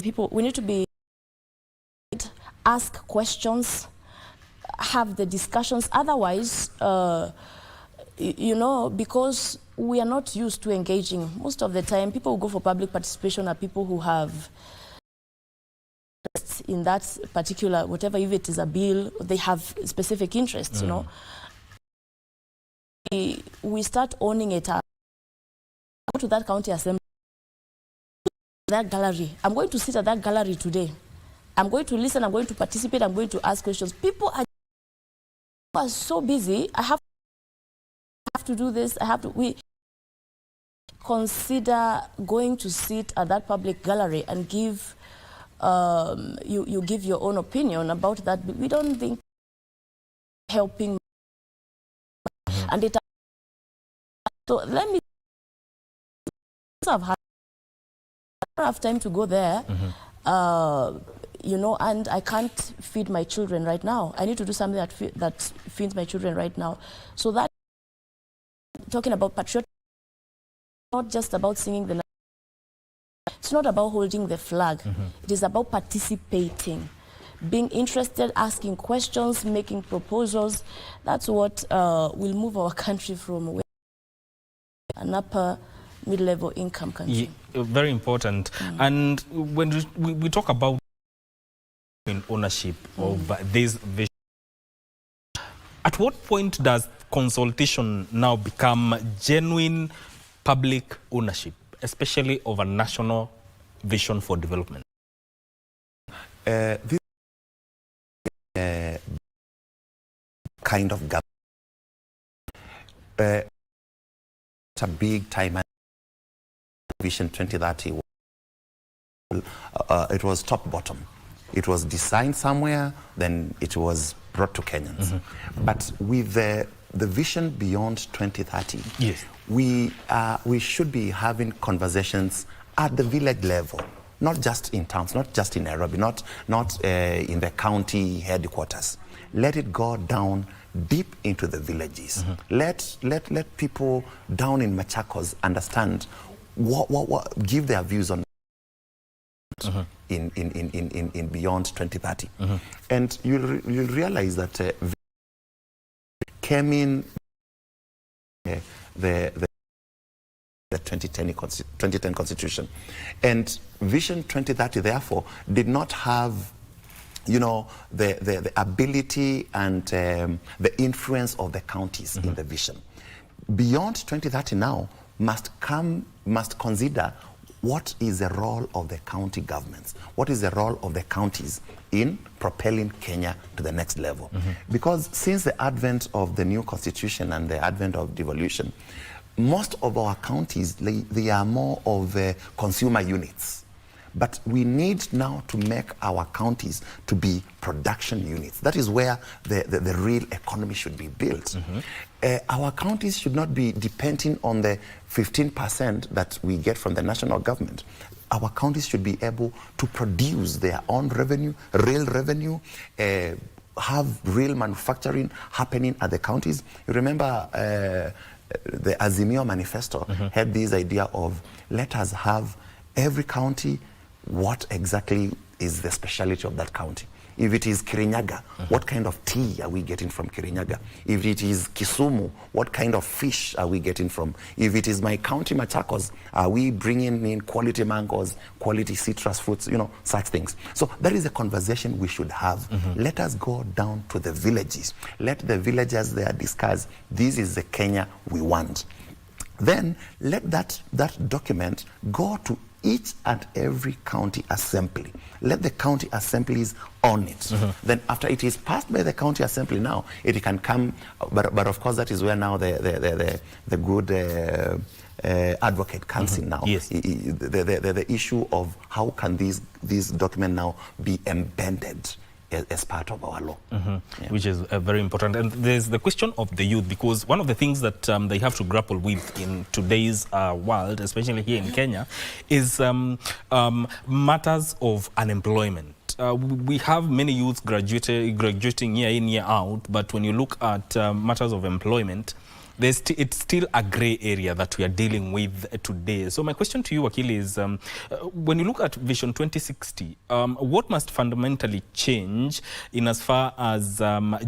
People, we need to be ask questions, have the discussions. Otherwise, you know, because we are not used to engaging. Most of the time, people who go for public participation are people who have in that particular, whatever, if it is a bill, they have specific interests, you know. We start owning it up. Go to that county assembly, that gallery. I'm going to sit at that gallery today. I'm going to listen, I'm going to participate, I'm going to ask questions. People are so busy. I have to do this, we consider going to sit at that public gallery and give, you give your own opinion about that. We don't think helping. And it, so let me, I don't have time to go there, you know, and I can't feed my children right now. I need to do something that feeds my children right now. So that, talking about patriotism, not just about singing the, it's not about holding the flag. It is about participating, being interested, asking questions, making proposals. That's what will move our country from an upper mid-level income country. Yeah, very important. And when we talk about ownership of this vision, at what point does consultation now become genuine public ownership, especially of a national vision for development? This kind of government, it's a big time. Vision 2030, it was top-bottom. It was designed somewhere, then it was brought to Kenyans. But with the vision beyond 2030, yes, we should be having conversations at the village level, not just in towns, not just in Nairobi, not in the county headquarters. Let it go down deep into the villages. Let people down in Machakos understand give their views on in beyond 2030. And you'll realize that came in the 2010 constitution, and Vision 2030 therefore did not have, you know, the ability and the influence of the counties in the vision. Beyond 2030 now must consider what is the role of the county governments, what is the role of the counties in propelling Kenya to the next level. Because since the advent of the new constitution and the advent of devolution, most of our counties, they are more of consumer units. But we need now to make our counties to be production units. That is where the real economy should be built. Our counties should not be depending on the 15% that we get from the national government. Our counties should be able to produce their own revenue, real revenue, have real manufacturing happening at the counties. You remember the Azimio manifesto had this idea of, let us have every county, what exactly is the speciality of that county? If it is Kirinyaga, what kind of tea are we getting from Kirinyaga? If it is Kisumu, what kind of fish are we getting from? If it is my county, Machakos, are we bringing in quality mangoes, quality citrus fruits, you know, such things. So that is a conversation we should have. Let us go down to the villages. Let the villagers there discuss, this is the Kenya we want. Then let that document go to each and every county assembly. Let the county assemblies own it. Then after it is passed by the county assembly now, it can come, but of course that is where now the good advocate comes in now. Yes. The issue of how can this document now be embedded as part of our law. Which is very important. And there's the question of the youth, because one of the things that they have to grapple with in today's world, especially here in Kenya, is matters of unemployment. We have many youths graduating year in, year out, but when you look at matters of employment, it's still a grey area that we are dealing with today. So my question to you, Wakili, is when you look at Vision 2060, what must fundamentally change in as far as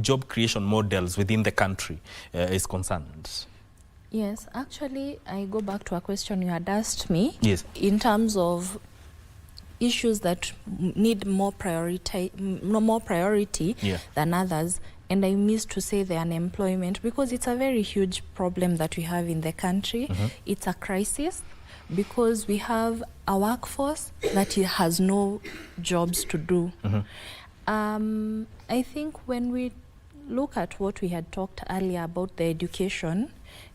job creation models within the country is concerned? Yes, actually, I go back to a question you had asked me. Yes. In terms of issues that need more priority Yeah. than others. And I missed to say the unemployment, because it's a very huge problem that we have in the country. It's a crisis because we have a workforce that has no jobs to do. I think when we look at what we had talked earlier about the education,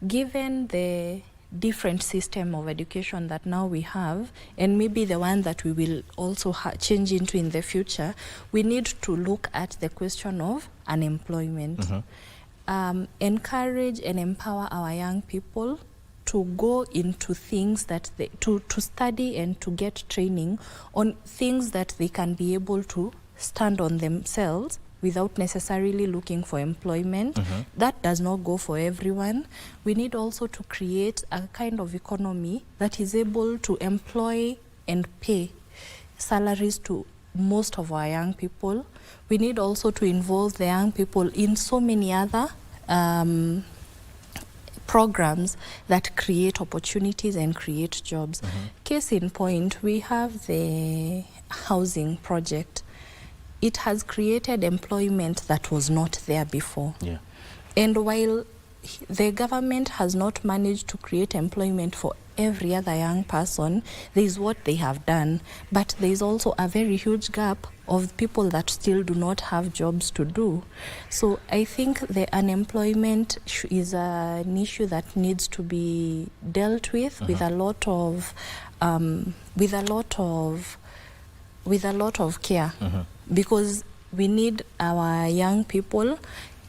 given the different system of education that now we have, and maybe the one that we will also change into in the future, we need to look at the question of unemployment. Encourage and empower our young people to go into things that to study and to get training on things that they can be able to stand on themselves without necessarily looking for employment. That does not go for everyone. We need also to create a kind of economy that is able to employ and pay salaries to most of our young people. We need also to involve the young people in so many other programs that create opportunities and create jobs. Case in point, we have the housing project. It has created employment that was not there before. Yeah. And while the government has not managed to create employment for every other young person, there is what they have done. But there is also a very huge gap of people that still do not have jobs to do. So I think the unemployment is an issue that needs to be dealt with with a lot of care, because we need our young people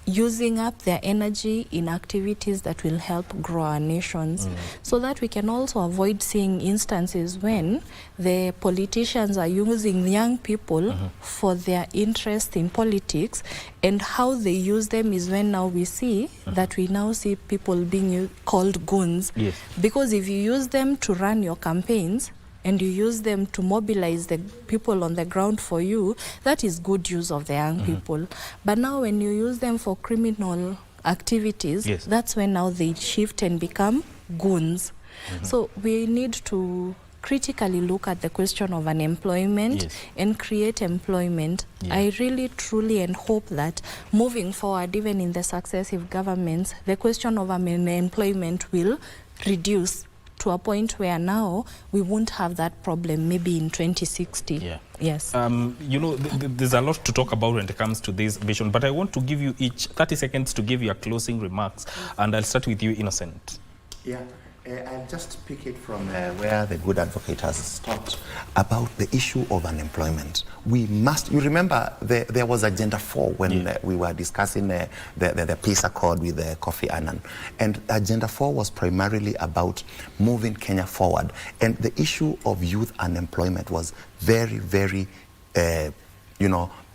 using up their energy in activities that will help grow our nations, so that we can also avoid seeing instances when the politicians are using young people for their interest in politics, and how they use them is when now we see that we now see people being called goons. Yes. Because if you use them to run your campaigns, and you use them to mobilize the people on the ground for you, that is good use of the young people. But now when you use them for criminal activities, yes, that's when now they shift and become goons. So we need to critically look at the question of unemployment, yes, and create employment. Yeah. I really, truly, and hope that moving forward, even in the successive governments, the question of unemployment will reduce to a point where now we won't have that problem maybe in 2060. Yeah. Yes. You know, there's a lot to talk about when it comes to this vision, but I want to give you each 30 seconds to give your closing remarks, and I'll start with you, Innocent. Yeah. I'll just pick it from where the good advocate has stopped about the issue of unemployment. We must, you remember there was Agenda 4 when we were discussing the peace accord with Kofi Annan. And Agenda 4 was primarily about moving Kenya forward. And the issue of youth unemployment was very, very,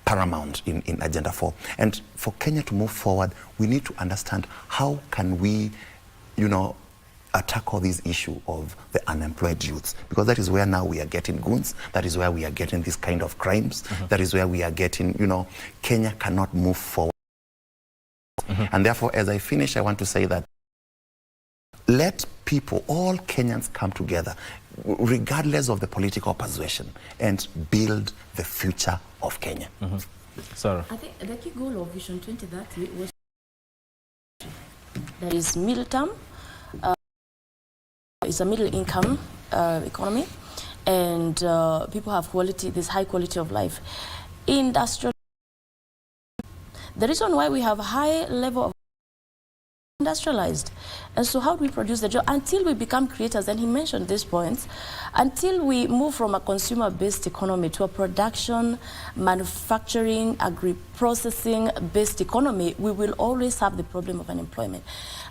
paramount in Agenda 4. And for Kenya to move forward, we need to understand how can we, tackle this issue of the unemployed youths, because that is where now we are getting goons, that is where we are getting this kind of crimes, that is where we are getting, Kenya cannot move forward. And therefore, as I finish, I want to say that let people, all Kenyans, come together, regardless of the political persuasion, and build the future of Kenya. Sarah. I think the key goal of Vision 2030 was that is middle term. It's a middle income economy, and people have quality, this high quality of life. Industrial. The reason why we have high level of industrialized. And so how do we produce the job? Until we become creators, and he mentioned these points, until we move from a consumer-based economy to a production, manufacturing, agri-processing based economy, we will always have the problem of unemployment.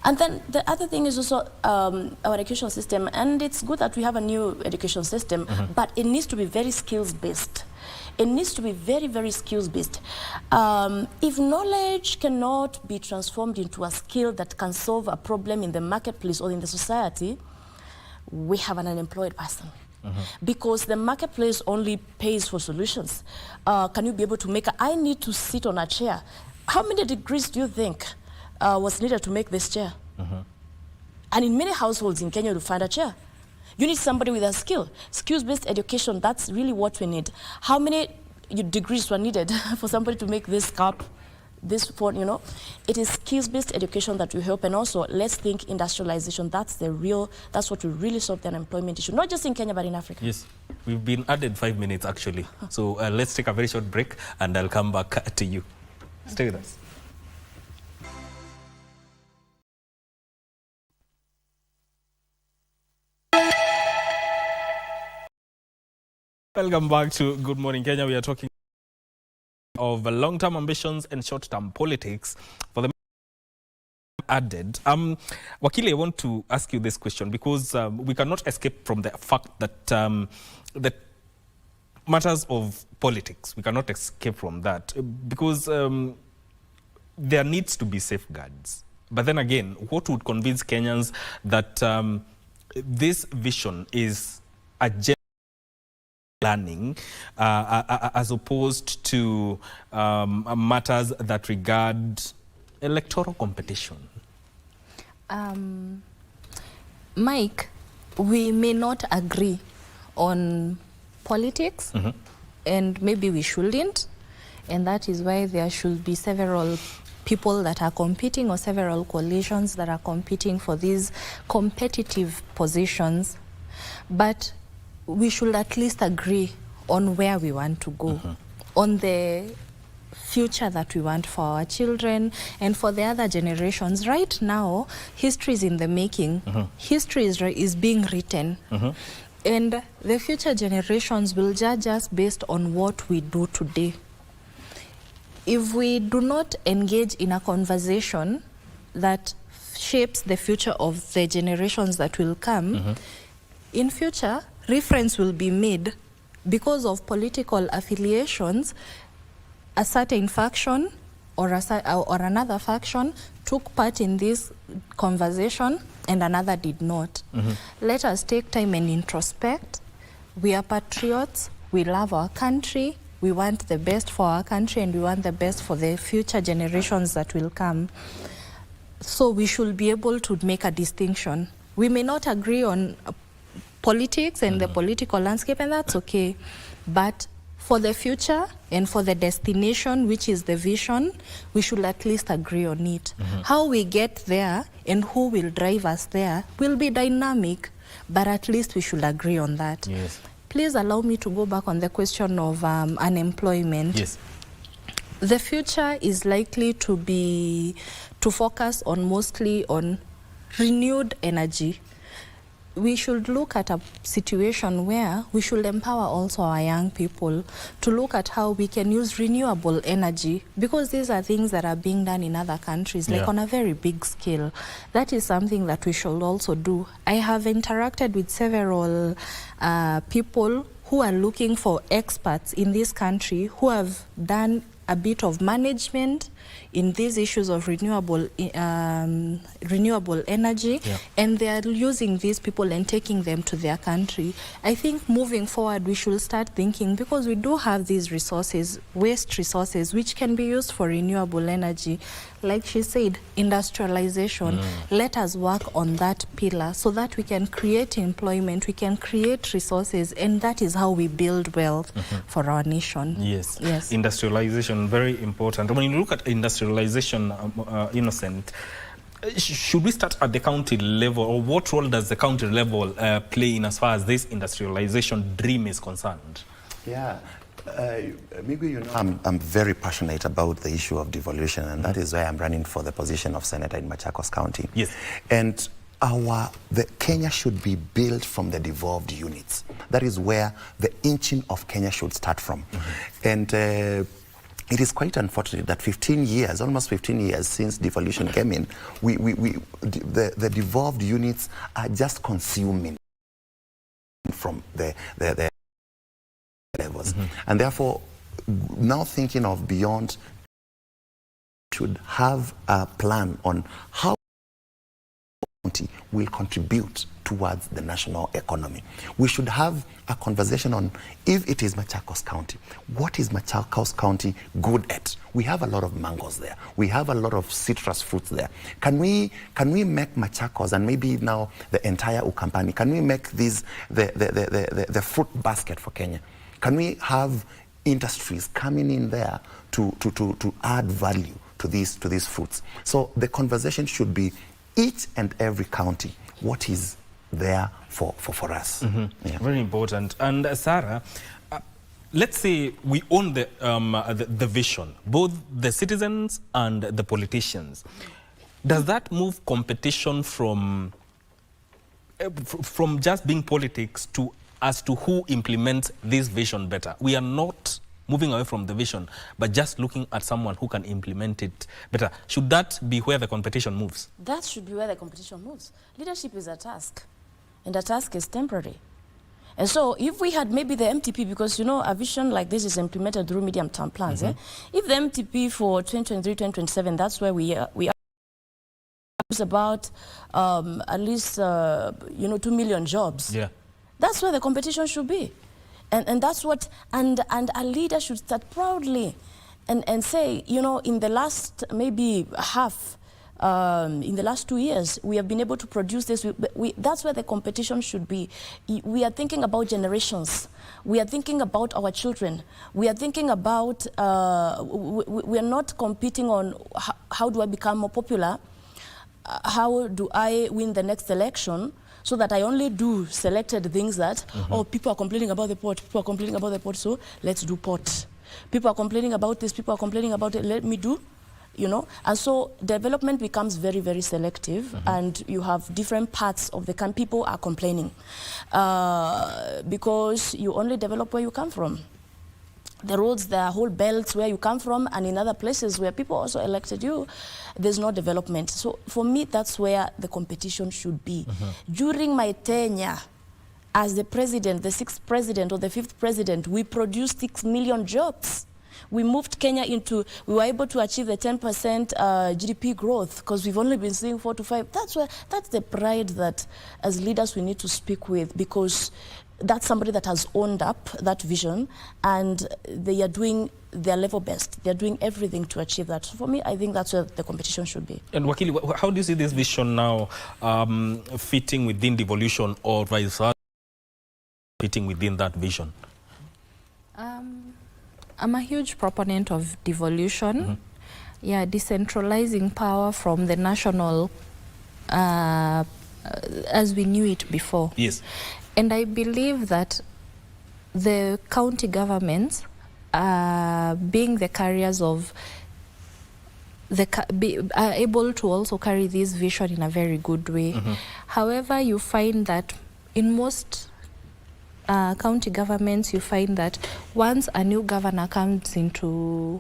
And then the other thing is also our education system, and it's good that we have a new education system, but it needs to be very skills-based. It needs to be very, very skills-based. If knowledge cannot be transformed into a skill that can solve a problem in the marketplace or in the society, we have an unemployed person. Because the marketplace only pays for solutions. Can you be able to make I need to sit on a chair. How many degrees do you think was needed to make this chair? And in many households in Kenya, to find a chair, you need somebody with a skill. Skills-based education, that's really what we need. How many degrees were needed for somebody to make this cup, this phone, you know? It is skills-based education that will help. And also, let's think industrialization. That's what will really solve the unemployment issue, not just in Kenya, but in Africa. Yes, we've been added 5 minutes, actually. So let's take a very short break, and I'll come back to you. Stay with us. Welcome back to Good Morning Kenya. We are talking of long-term ambitions and short-term politics for the added. Wakili, I want to ask you this question because we cannot escape from the fact that that matters of politics, we cannot escape from that because there needs to be safeguards. But then again, what would convince Kenyans that this vision is a planning as opposed to matters that regard electoral competition? Mike, we may not agree on politics, and maybe we shouldn't, and that is why there should be several people that are competing or several coalitions that are competing for these competitive positions. But we should at least agree on where we want to go, on the future that we want for our children and for the other generations. Right now, history is in the making. History is being written. And the future generations will judge us based on what we do today. If we do not engage in a conversation that shapes the future of the generations that will come, in future, reference will be made because of political affiliations. A certain faction or another faction took part in this conversation and another did not. Let us take time and introspect. We are patriots. We love our country. We want the best for our country, and we want the best for the future generations that will come. So we should be able to make a distinction. We may not agree on politics and the political landscape, and that's okay. But for the future and for the destination, which is the vision, we should at least agree on it. How we get there and who will drive us there will be dynamic, but at least we should agree on that. Yes. Please allow me to go back on the question of unemployment. Yes. The future is likely to focus mostly on renewed energy. We should look at a situation where we should empower also our young people to look at how we can use renewable energy, because these are things that are being done in other countries, like on a very big scale. That is something that we should also do. I have interacted with several people who are looking for experts in this country who have done a bit of management in these issues of renewable energy, and they are using these people and taking them to their country. I think moving forward we should start thinking, because we do have these resources, waste resources, which can be used for renewable energy. Like she said, industrialization. Let us work on that pillar so that we can create employment, we can create resources, and that is how we build wealth for our nation. Yes. Yes. Industrialization, very important. When you look at industrialization, Innocent, should we start at the county level, or what role does the county level play in as far as this industrialization dream is concerned? Yeah, Maybe you know I'm very passionate about the issue of devolution, and that is why I'm running for the position of senator in Machakos County. Yes. And Kenya should be built from the devolved units. That is where the inching of Kenya should start from. And it is quite unfortunate that 15 years, almost 15 years since devolution came in, the devolved units are just consuming from the levels. And therefore, now thinking of beyond, should have a plan on how county will contribute towards the national economy. We should have a conversation on, if it is Machakos County, what is Machakos County good at? We have a lot of mangoes there. We have a lot of citrus fruits there. Can we make Machakos, and maybe now the entire Ukampani, can we make this the fruit basket for Kenya? Can we have industries coming in there to add value to these fruits? So the conversation should be each and every county, what is there for us. Yeah. Very important. And Sarah, let's say we own the vision, both the citizens and the politicians. Does that move competition from just being politics to as to who implements this vision better? We are not moving away from the vision, but just looking at someone who can implement it better. Should that be where the competition moves? That should be where the competition moves. Leadership is a task, and a task is temporary. And so if we had maybe the MTP, because you know a vision like this is implemented through medium-term plans, if the MTP for 2023-2027, that's where we are it's about at least 2 million jobs. Yeah. That's where the competition should be. And that's what, and a leader should start proudly and say, you know, in the last maybe half, in the last 2 years, we have been able to produce this. That's where the competition should be. We are thinking about generations. We are thinking about our children. We are thinking about, we are not competing on how do I become more popular, how do I win the next election, so that I only do selected things that, oh, people are complaining about the port, people are complaining about the port, so let's do port. People are complaining about this, people are complaining about it, let me do, you know. And so development becomes very, very selective, and you have different parts of the country. People are complaining because you only develop where you come from. The roads, there are whole belts where you come from, and in other places where people also elected you, there's no development. So for me, that's where the competition should be. During my tenure as the president, the 6th president or the 5th president, we produced 6 million jobs. We moved Kenya into, we were able to achieve the 10% GDP growth, because we've only been seeing 4 to 5. That's the pride that as leaders we need to speak with, because that's somebody that has owned up that vision, and they are doing their level best. They're doing everything to achieve that. So for me, I think that's where the competition should be. And Wakili, how do you see this vision now fitting within devolution, or vice versa, fitting within that vision? I'm a huge proponent of devolution. Yeah, decentralizing power from the national as we knew it before. Yes. And I believe that the county governments, being the carriers of are able to also carry this vision in a very good way. However, you find that in most county governments, you find that once a new governor comes into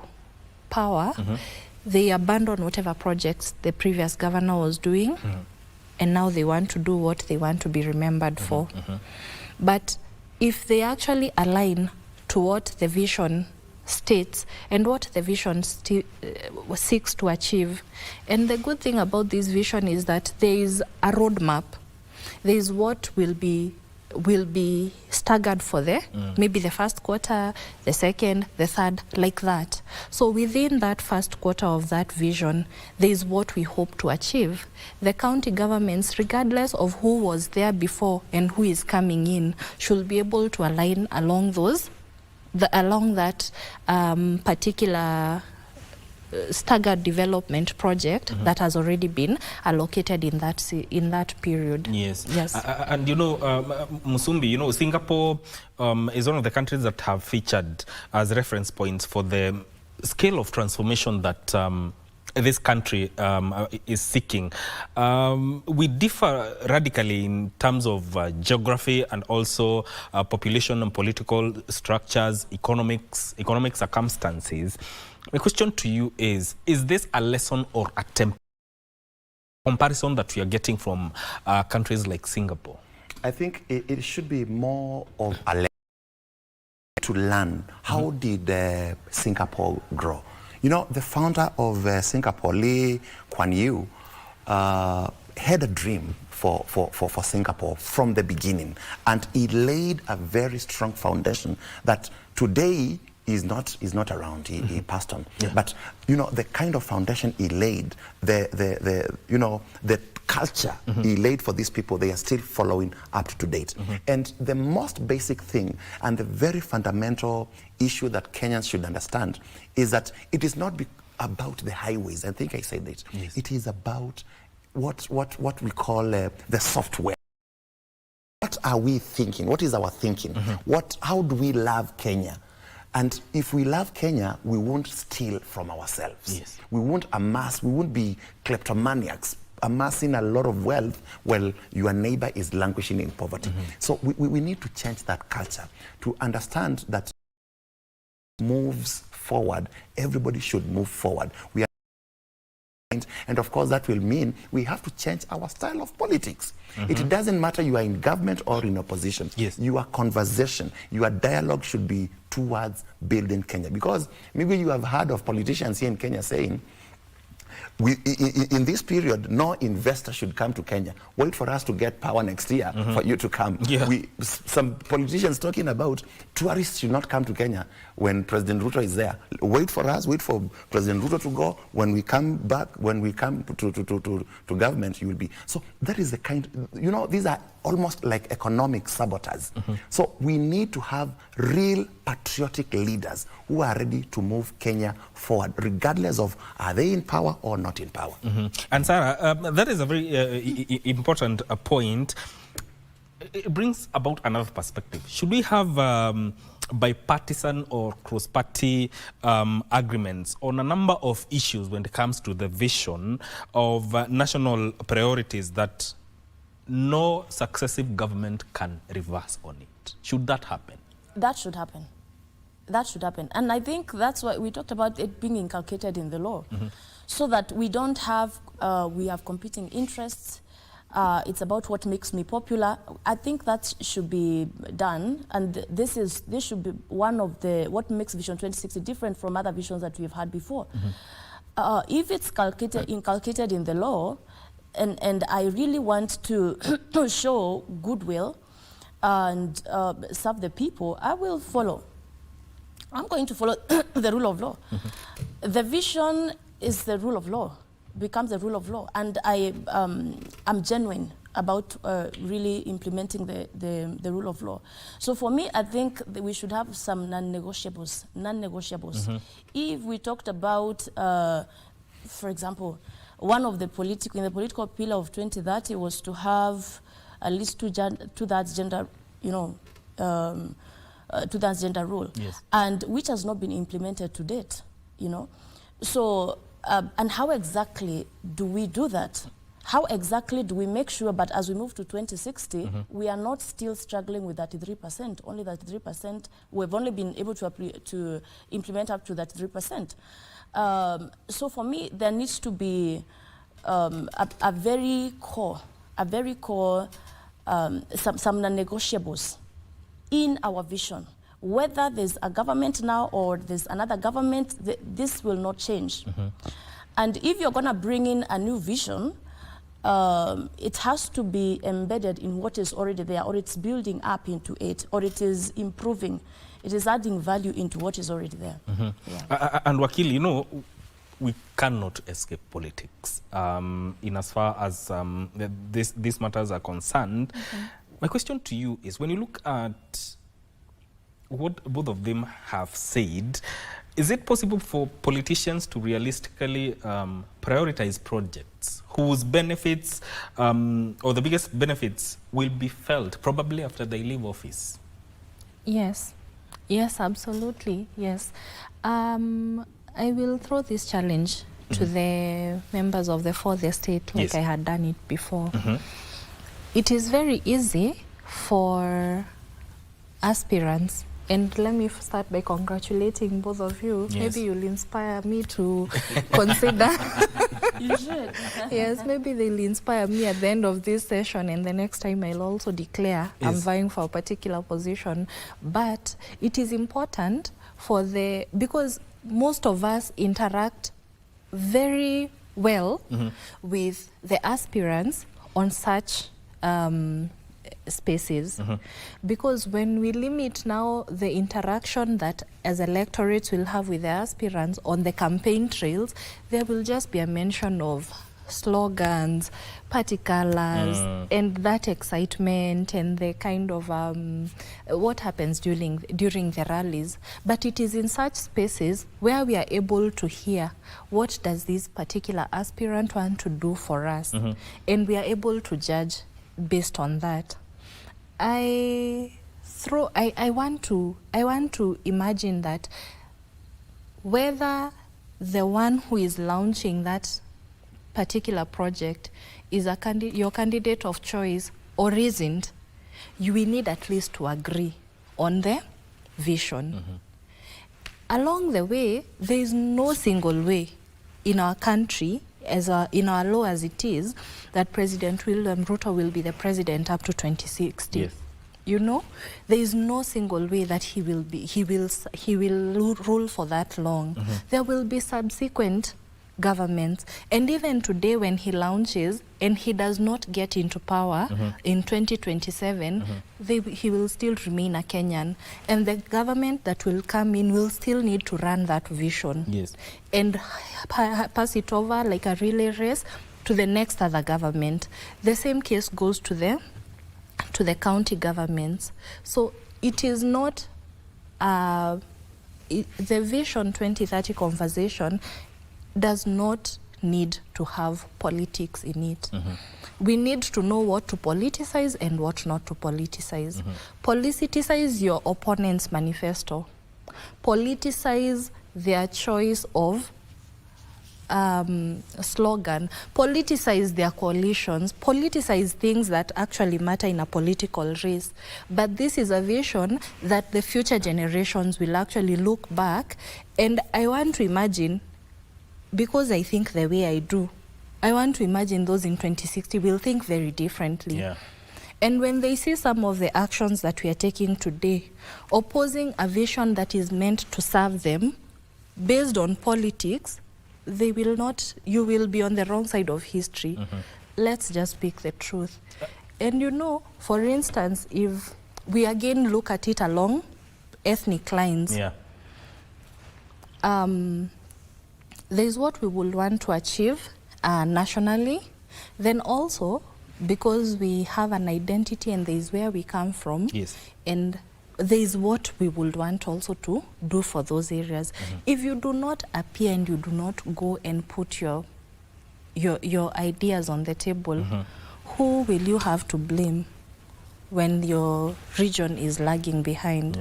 power, they abandon whatever projects the previous governor was doing. And now they want to do what they want to be remembered for. But if they actually align to what the vision states and what the vision seeks to achieve, and the good thing about this vision is that there is a roadmap. There is what will be staggered for maybe the first quarter, the second, the third, like that. So within that first quarter of that vision, there is what we hope to achieve. The county governments, regardless of who was there before and who is coming in, should be able to align along that particular staggered development project that has already been allocated in that period. Yes. Yes. And Musumbi, Singapore is one of the countries that have featured as reference points for the scale of transformation that this country is seeking. We differ radically in terms of geography and also population and political structures, economic circumstances. My question to you is this a lesson or a comparison that we are getting from countries like Singapore? I think it should be more of a lesson to learn. How did Singapore grow? The founder of Singapore, Lee Kuan Yew, had a dream for Singapore from the beginning, and he laid a very strong foundation that today is not around. He passed on. Yeah. But the kind of foundation he laid, the culture he laid for these people, they are still following up to date. And the most basic thing and the very fundamental issue that Kenyans should understand is that it is not about the highways. I think I said it. Yes. It is about what we call the software. What are we thinking? What is our thinking? How do we love Kenya? And if we love Kenya, we won't steal from ourselves. Yes. We won't amass, we won't be kleptomaniacs, amassing a lot of wealth while your neighbor is languishing in poverty. So we need to change that culture to understand that moves forward, everybody should move forward. And of course that will mean we have to change our style of politics. It doesn't matter you are in government or in opposition. Yes. Your conversation, your dialogue should be towards building Kenya. Because maybe you have heard of politicians here in Kenya saying, in this period, no investor should come to Kenya. Wait for us to get power next year for you to come. Yeah. Some politicians talking about tourists should not come to Kenya when President Ruto is there. Wait for us, wait for President Ruto to go. When we come back, when we come to government, you will be. So that is the kind, these are almost like economic saboteurs. So we need to have real patriotic leaders who are ready to move Kenya forward, regardless of are they in power or not in power. And Sarah, that is a very important point. It brings about another perspective. Should we have bipartisan or cross-party agreements on a number of issues when it comes to the vision of national priorities that no successive government can reverse on it? Should that happen? That should happen. That should happen. And I think that's why we talked about it being inculcated in the law, so that we don't have, we have competing interests. It's about what makes me popular. I think that should be done, and this should be one of what makes Vision 2060 different from other visions that we've had before. If it's inculcated in the law, and I really want to show goodwill and serve the people, I will follow. I'm going to follow the rule of law. The vision is the rule of law, becomes the rule of law. And I'm genuine about really implementing the rule of law. So for me, I think that we should have some non-negotiables. If we talked about, for example, one of the in the political pillar of 2030 was to have at least two-thirds gender, two-thirds gender rule, yes, and which has not been implemented to date, So, and how exactly do we do that? How exactly do we make sure, but as we move to 2060, we are not still struggling with 33%, only 33%, we've only been able to implement up to 33%. So for me, there needs to be a very core, some non-negotiables in our vision. Whether there's a government now or there's another government, this will not change. And if you're going to bring in a new vision, it has to be embedded in what is already there, or it's building up into it, or it is improving. It is adding value into what is already there. Yeah. And Wakil, we cannot escape politics in as far as these matters are concerned. My question to you is, when you look at what both of them have said, Is it possible for politicians to realistically prioritize projects whose benefits or the biggest benefits will be felt probably after they leave office? Yes. Yes, absolutely. Yes. I will throw this challenge to the members of the fourth estate like I had done it before. It is very easy for aspirants, and let me start by congratulating both of you. Maybe you'll inspire me to consider. You should. Yes, maybe they'll inspire me at the end of this session, and the next time I'll also declare I'm vying for a particular position. But it is important for because most of us interact very well with the aspirants on such spaces, because when we limit now the interaction that as electorates will have with the aspirants on the campaign trails, there will just be a mention of slogans, party colors, and that excitement and the kind of what happens during the rallies. But it is in such spaces where we are able to hear what does this particular aspirant want to do for us, and we are able to judge based on that. I want to imagine that whether the one who is launching that particular project is your candidate of choice or isn't, you will need at least to agree on the vision. Along the way, there is no single way in our country, in our law as it is, that President William Ruto will be the president up to 2060. Yes. You know, there is no single way that he will rule for that long. There will be subsequent governments, and even today when he launches and he does not get into power in 2027, he will still remain a Kenyan, and the government that will come in will still need to run that vision and pass it over like a relay race to the next other government. The same case goes to the county governments. So it is not the Vision 2030 conversation does not need to have politics in it. We need to know what to politicize and what not to politicize. Politicize your opponent's manifesto. Politicize their choice of slogan. Politicize their coalitions. Politicize things that actually matter in a political race. But this is a vision that the future generations will actually look back, and I want to imagine, because I think the way I do, I want to imagine those in 2060 will think very differently. And when they see some of the actions that we are taking today, opposing a vision that is meant to serve them based on politics, they will not, you will be on the wrong side of history. Let's just speak the truth. And you know, for instance, if we again look at it along ethnic lines, there is what we would want to achieve nationally. Then also, because we have an identity and there is where we come from, and there is what we would want also to do for those areas. If you do not appear and you do not go and put your ideas on the table, who will you have to blame when your region is lagging behind?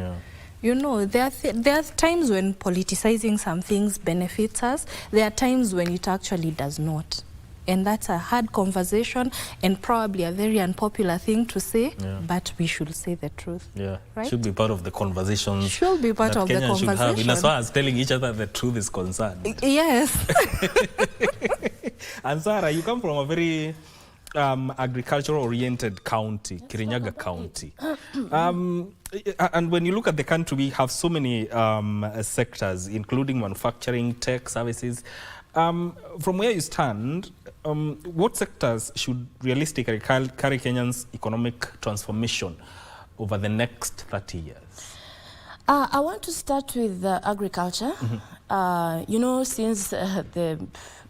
You know, there are times when politicizing some things benefits us. There are times when it actually does not. And that's a hard conversation and probably a very unpopular thing to say, but we should say the truth. Right? Should be part of the conversations. Should be part of the conversation. Should have, in as far as telling each other the truth is concerned. Yes. And Sarah, you come from a very agricultural-oriented county, Kirinyaga County. And when you look at the country, we have so many sectors, including manufacturing, tech, services. From where you stand, what sectors should realistically carry Kenya's economic transformation over the next 30 years? I want to start with agriculture. You know, since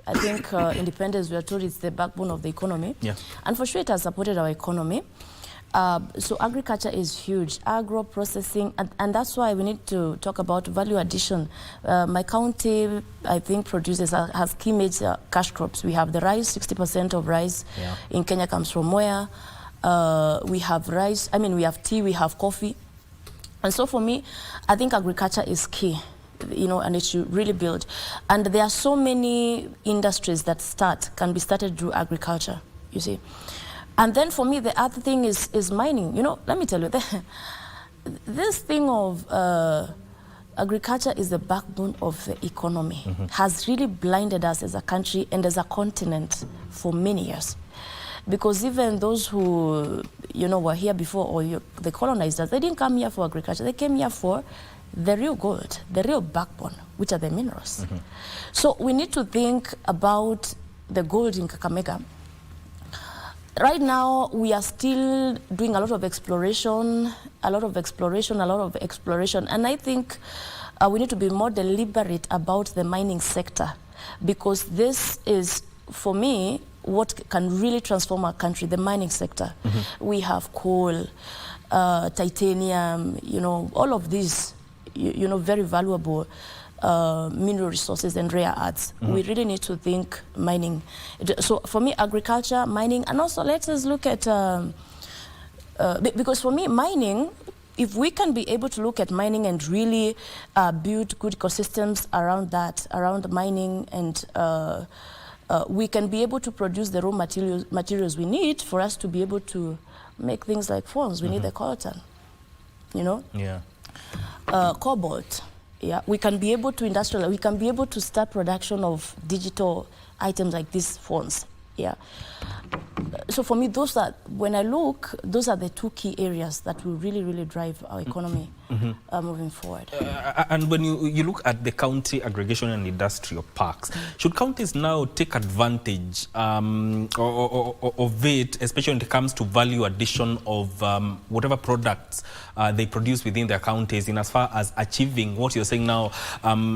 I think independence, we are told it's the backbone of the economy. And for sure it has supported our economy. So agriculture is huge, agro processing, and that's why we need to talk about value addition. My county, I think, has key major cash crops. We have the rice. 60% of rice in Kenya comes from where? We have rice. I mean, we have tea, we have coffee, and so for me, I think agriculture is key. And it should really build. And there are so many industries that can be started through agriculture. You see. And then for me, the other thing is mining. Let me tell you, this thing of agriculture is the backbone of the economy, has really blinded us as a country and as a continent for many years. Because even those who, were here before, or the colonizers, they didn't come here for agriculture. They came here for the real gold, the real backbone, which are the minerals. So we need to think about the gold in Kakamega. Right now, we are still doing a lot of exploration, and I think we need to be more deliberate about the mining sector, because this is, for me, what can really transform our country, the mining sector. We have coal, titanium, all of these, very valuable mineral resources and rare earths. We really need to think mining. So for me, agriculture, mining, and also let us look at, because for me, mining, if we can be able to look at mining and really build good ecosystems around that, around mining, and we can be able to produce the raw materials we need for us to be able to make things like phones. We need the coltan, cobalt. Yeah, we can be able to industrialize, we can be able to start production of digital items like these phones. Yeah. So for me, when I look, those are the two key areas that will really, really drive our economy moving forward. And when you look at the county aggregation and industrial parks, should counties now take advantage of it, especially when it comes to value addition of whatever products they produce within their counties, in as far as achieving what you're saying now,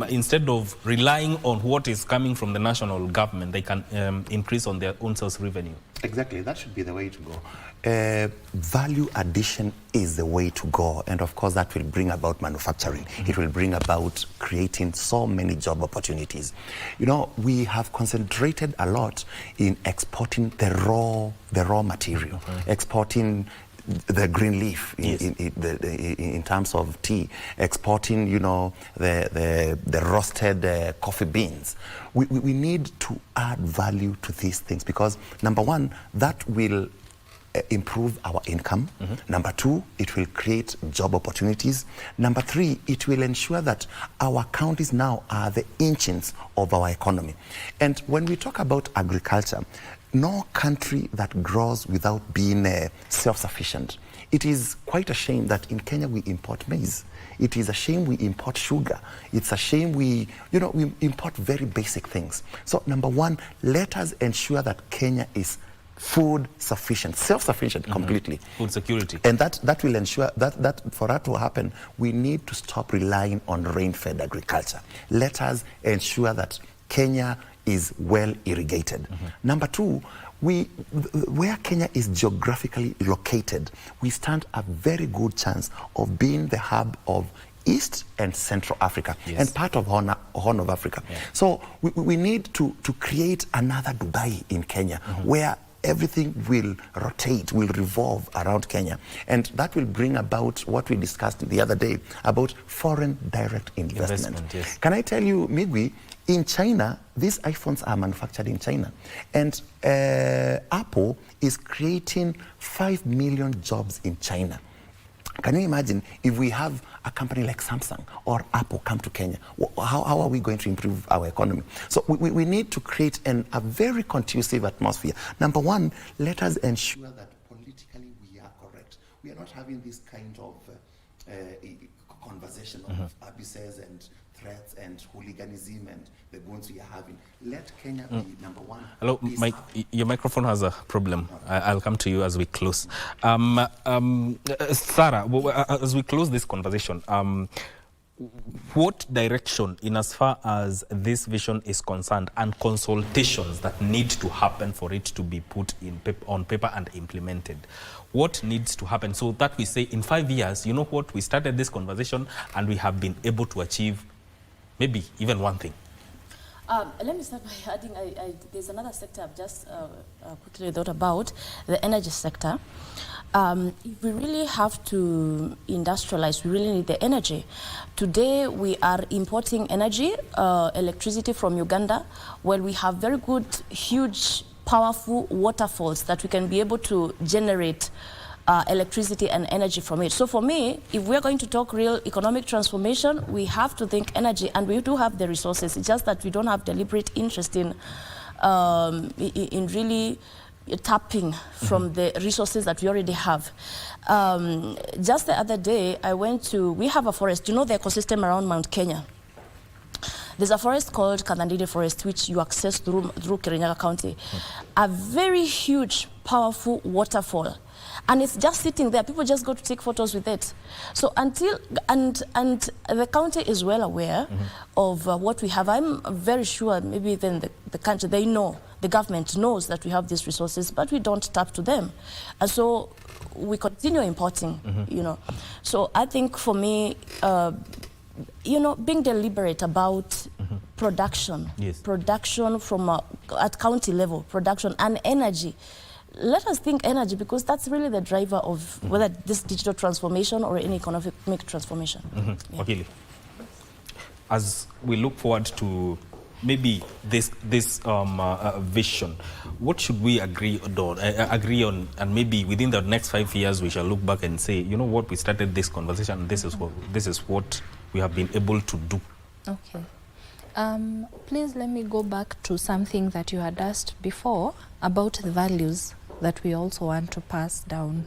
instead of relying on what is coming from the national government, they can increase on their own source revenue? Exactly, that should be the way to go. Value addition is the way to go, and of course that will bring about manufacturing. It will bring about creating so many job opportunities. We have concentrated a lot in exporting the raw material, exporting the green leaf in terms of tea, exporting, the roasted coffee beans. We need to add value to these things, because number one, that will improve our income. Number two, it will create job opportunities. Number three, it will ensure that our counties now are the engines of our economy. And when we talk about agriculture, no country that grows without being self-sufficient. It is quite a shame that in Kenya we import maize. It is a shame we import sugar. It's a shame we import very basic things. So number one, let us ensure that Kenya is food sufficient, self-sufficient completely. Food security. And that will ensure that for that to happen, we need to stop relying on rain-fed agriculture. Let us ensure that Kenya is well irrigated. Number two, where Kenya is geographically located, we stand a very good chance of being the hub of East and Central Africa, and part of Horn of Africa. So we need to create another Dubai in Kenya, where everything will rotate, will revolve around Kenya. And that will bring about what we discussed the other day about foreign direct investment. Can I tell you, Migwi, in China, these iPhones are manufactured in China. And Apple is creating 5 million jobs in China. Can you imagine if we have a company like Samsung or Apple come to Kenya? How are we going to improve our economy? So we need to create a very conducive atmosphere. Number one, let us ensure that politically we are correct. We are not having this kind of conversation of abuses and threats and hooliganism and the guns we are having. Let Kenya be number one. Hello, Mike, your microphone has a problem. I'll come to you as we close. Sarah, as we close this conversation, what direction, in as far as this vision is concerned, and consultations that need to happen for it to be put on paper and implemented, what needs to happen so that we say in 5 years, you know what, we started this conversation and we have been able to achieve maybe even one thing? Let me start by adding, there's another sector I've just quickly thought about, the energy sector. If we really have to industrialize, we really need the energy. Today, we are importing energy, electricity from Uganda, where we have very good, huge, powerful waterfalls that we can be able to generate electricity and energy from it. So for me, if we're going to talk real economic transformation, we have to think energy, and we do have the resources. It's just that we don't have deliberate interest in really tapping from the resources that we already have. Just the other day, we have a forest, you know the ecosystem around Mount Kenya. There's a forest called Kandandide Forest, which you access through Kirinyaga County. A very huge, powerful waterfall. And it's just sitting there. People just go to take photos with it. So and the county is well aware of what we have. I'm very sure maybe even the country, they know, the government knows that we have these resources, but we don't tap to them. And so we continue importing, you know. So I think for me, you know, being deliberate about production, production from at county level, production and energy. Let us think energy, because that's really the driver of whether this digital transformation or any economic transformation. Okay. As we look forward to maybe this vision, what should we agree on, and maybe within the next 5 years we shall look back and say, you know what, we started this conversation, this is what we have been able to do. Okay. Please let me go back to something that you had asked before about the values that we also want to pass down.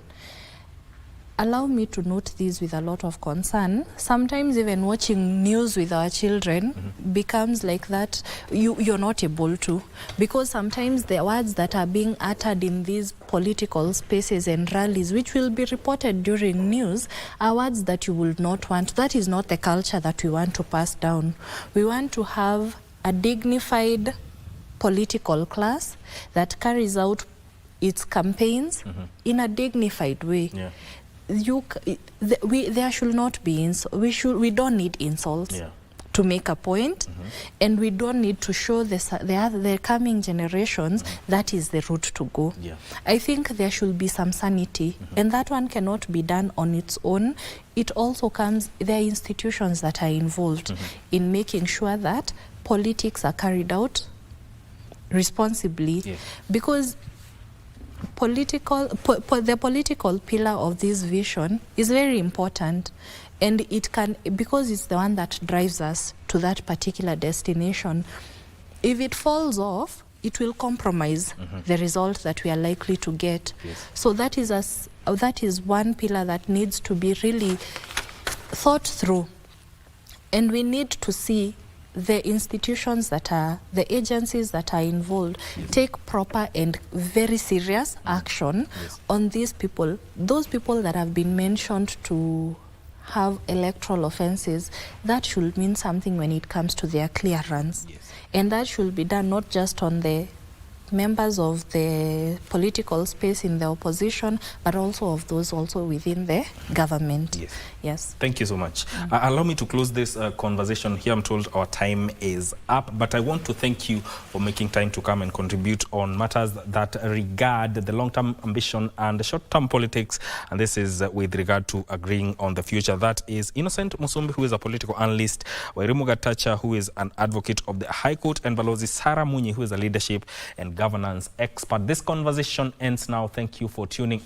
Allow me to note this with a lot of concern. Sometimes even watching news with our children becomes like that. You're not able to, because sometimes the words that are being uttered in these political spaces and rallies, which will be reported during news, are words that you would not want. That is not the culture that we want to pass down. We want to have a dignified political class that carries out its campaigns in a dignified way. Yeah. There should not be we don't need insults to make a point, and we don't need to show the coming generations that is the route to go. I think there should be some sanity, and that one cannot be done on its own. It also comes, there are institutions that are involved in making sure that politics are carried out responsibly, because the political pillar of this vision is very important, and it can, because it's the one that drives us to that particular destination. If it falls off, it will compromise the result that we are likely to get. So that is one pillar that needs to be really thought through, and we need to see the institutions that are, the agencies that are involved take proper and very serious action on these people. Those people that have been mentioned to have electoral offenses, that should mean something when it comes to their clearance. And that should be done not just on the members of the political space in the opposition, but also of those also within the government. Yes. Thank you so much. Allow me to close this conversation here. I'm told our time is up, but I want to thank you for making time to come and contribute on matters that regard the long-term ambition and the short-term politics, and this is with regard to agreeing on the future. That is Innocent Musumbi, who is a political analyst, Wairimu Gatacha, who is an advocate of the High Court, and Balozi Sarah Munyi, who is a leadership and governance expert. This conversation ends now. Thank you for tuning in.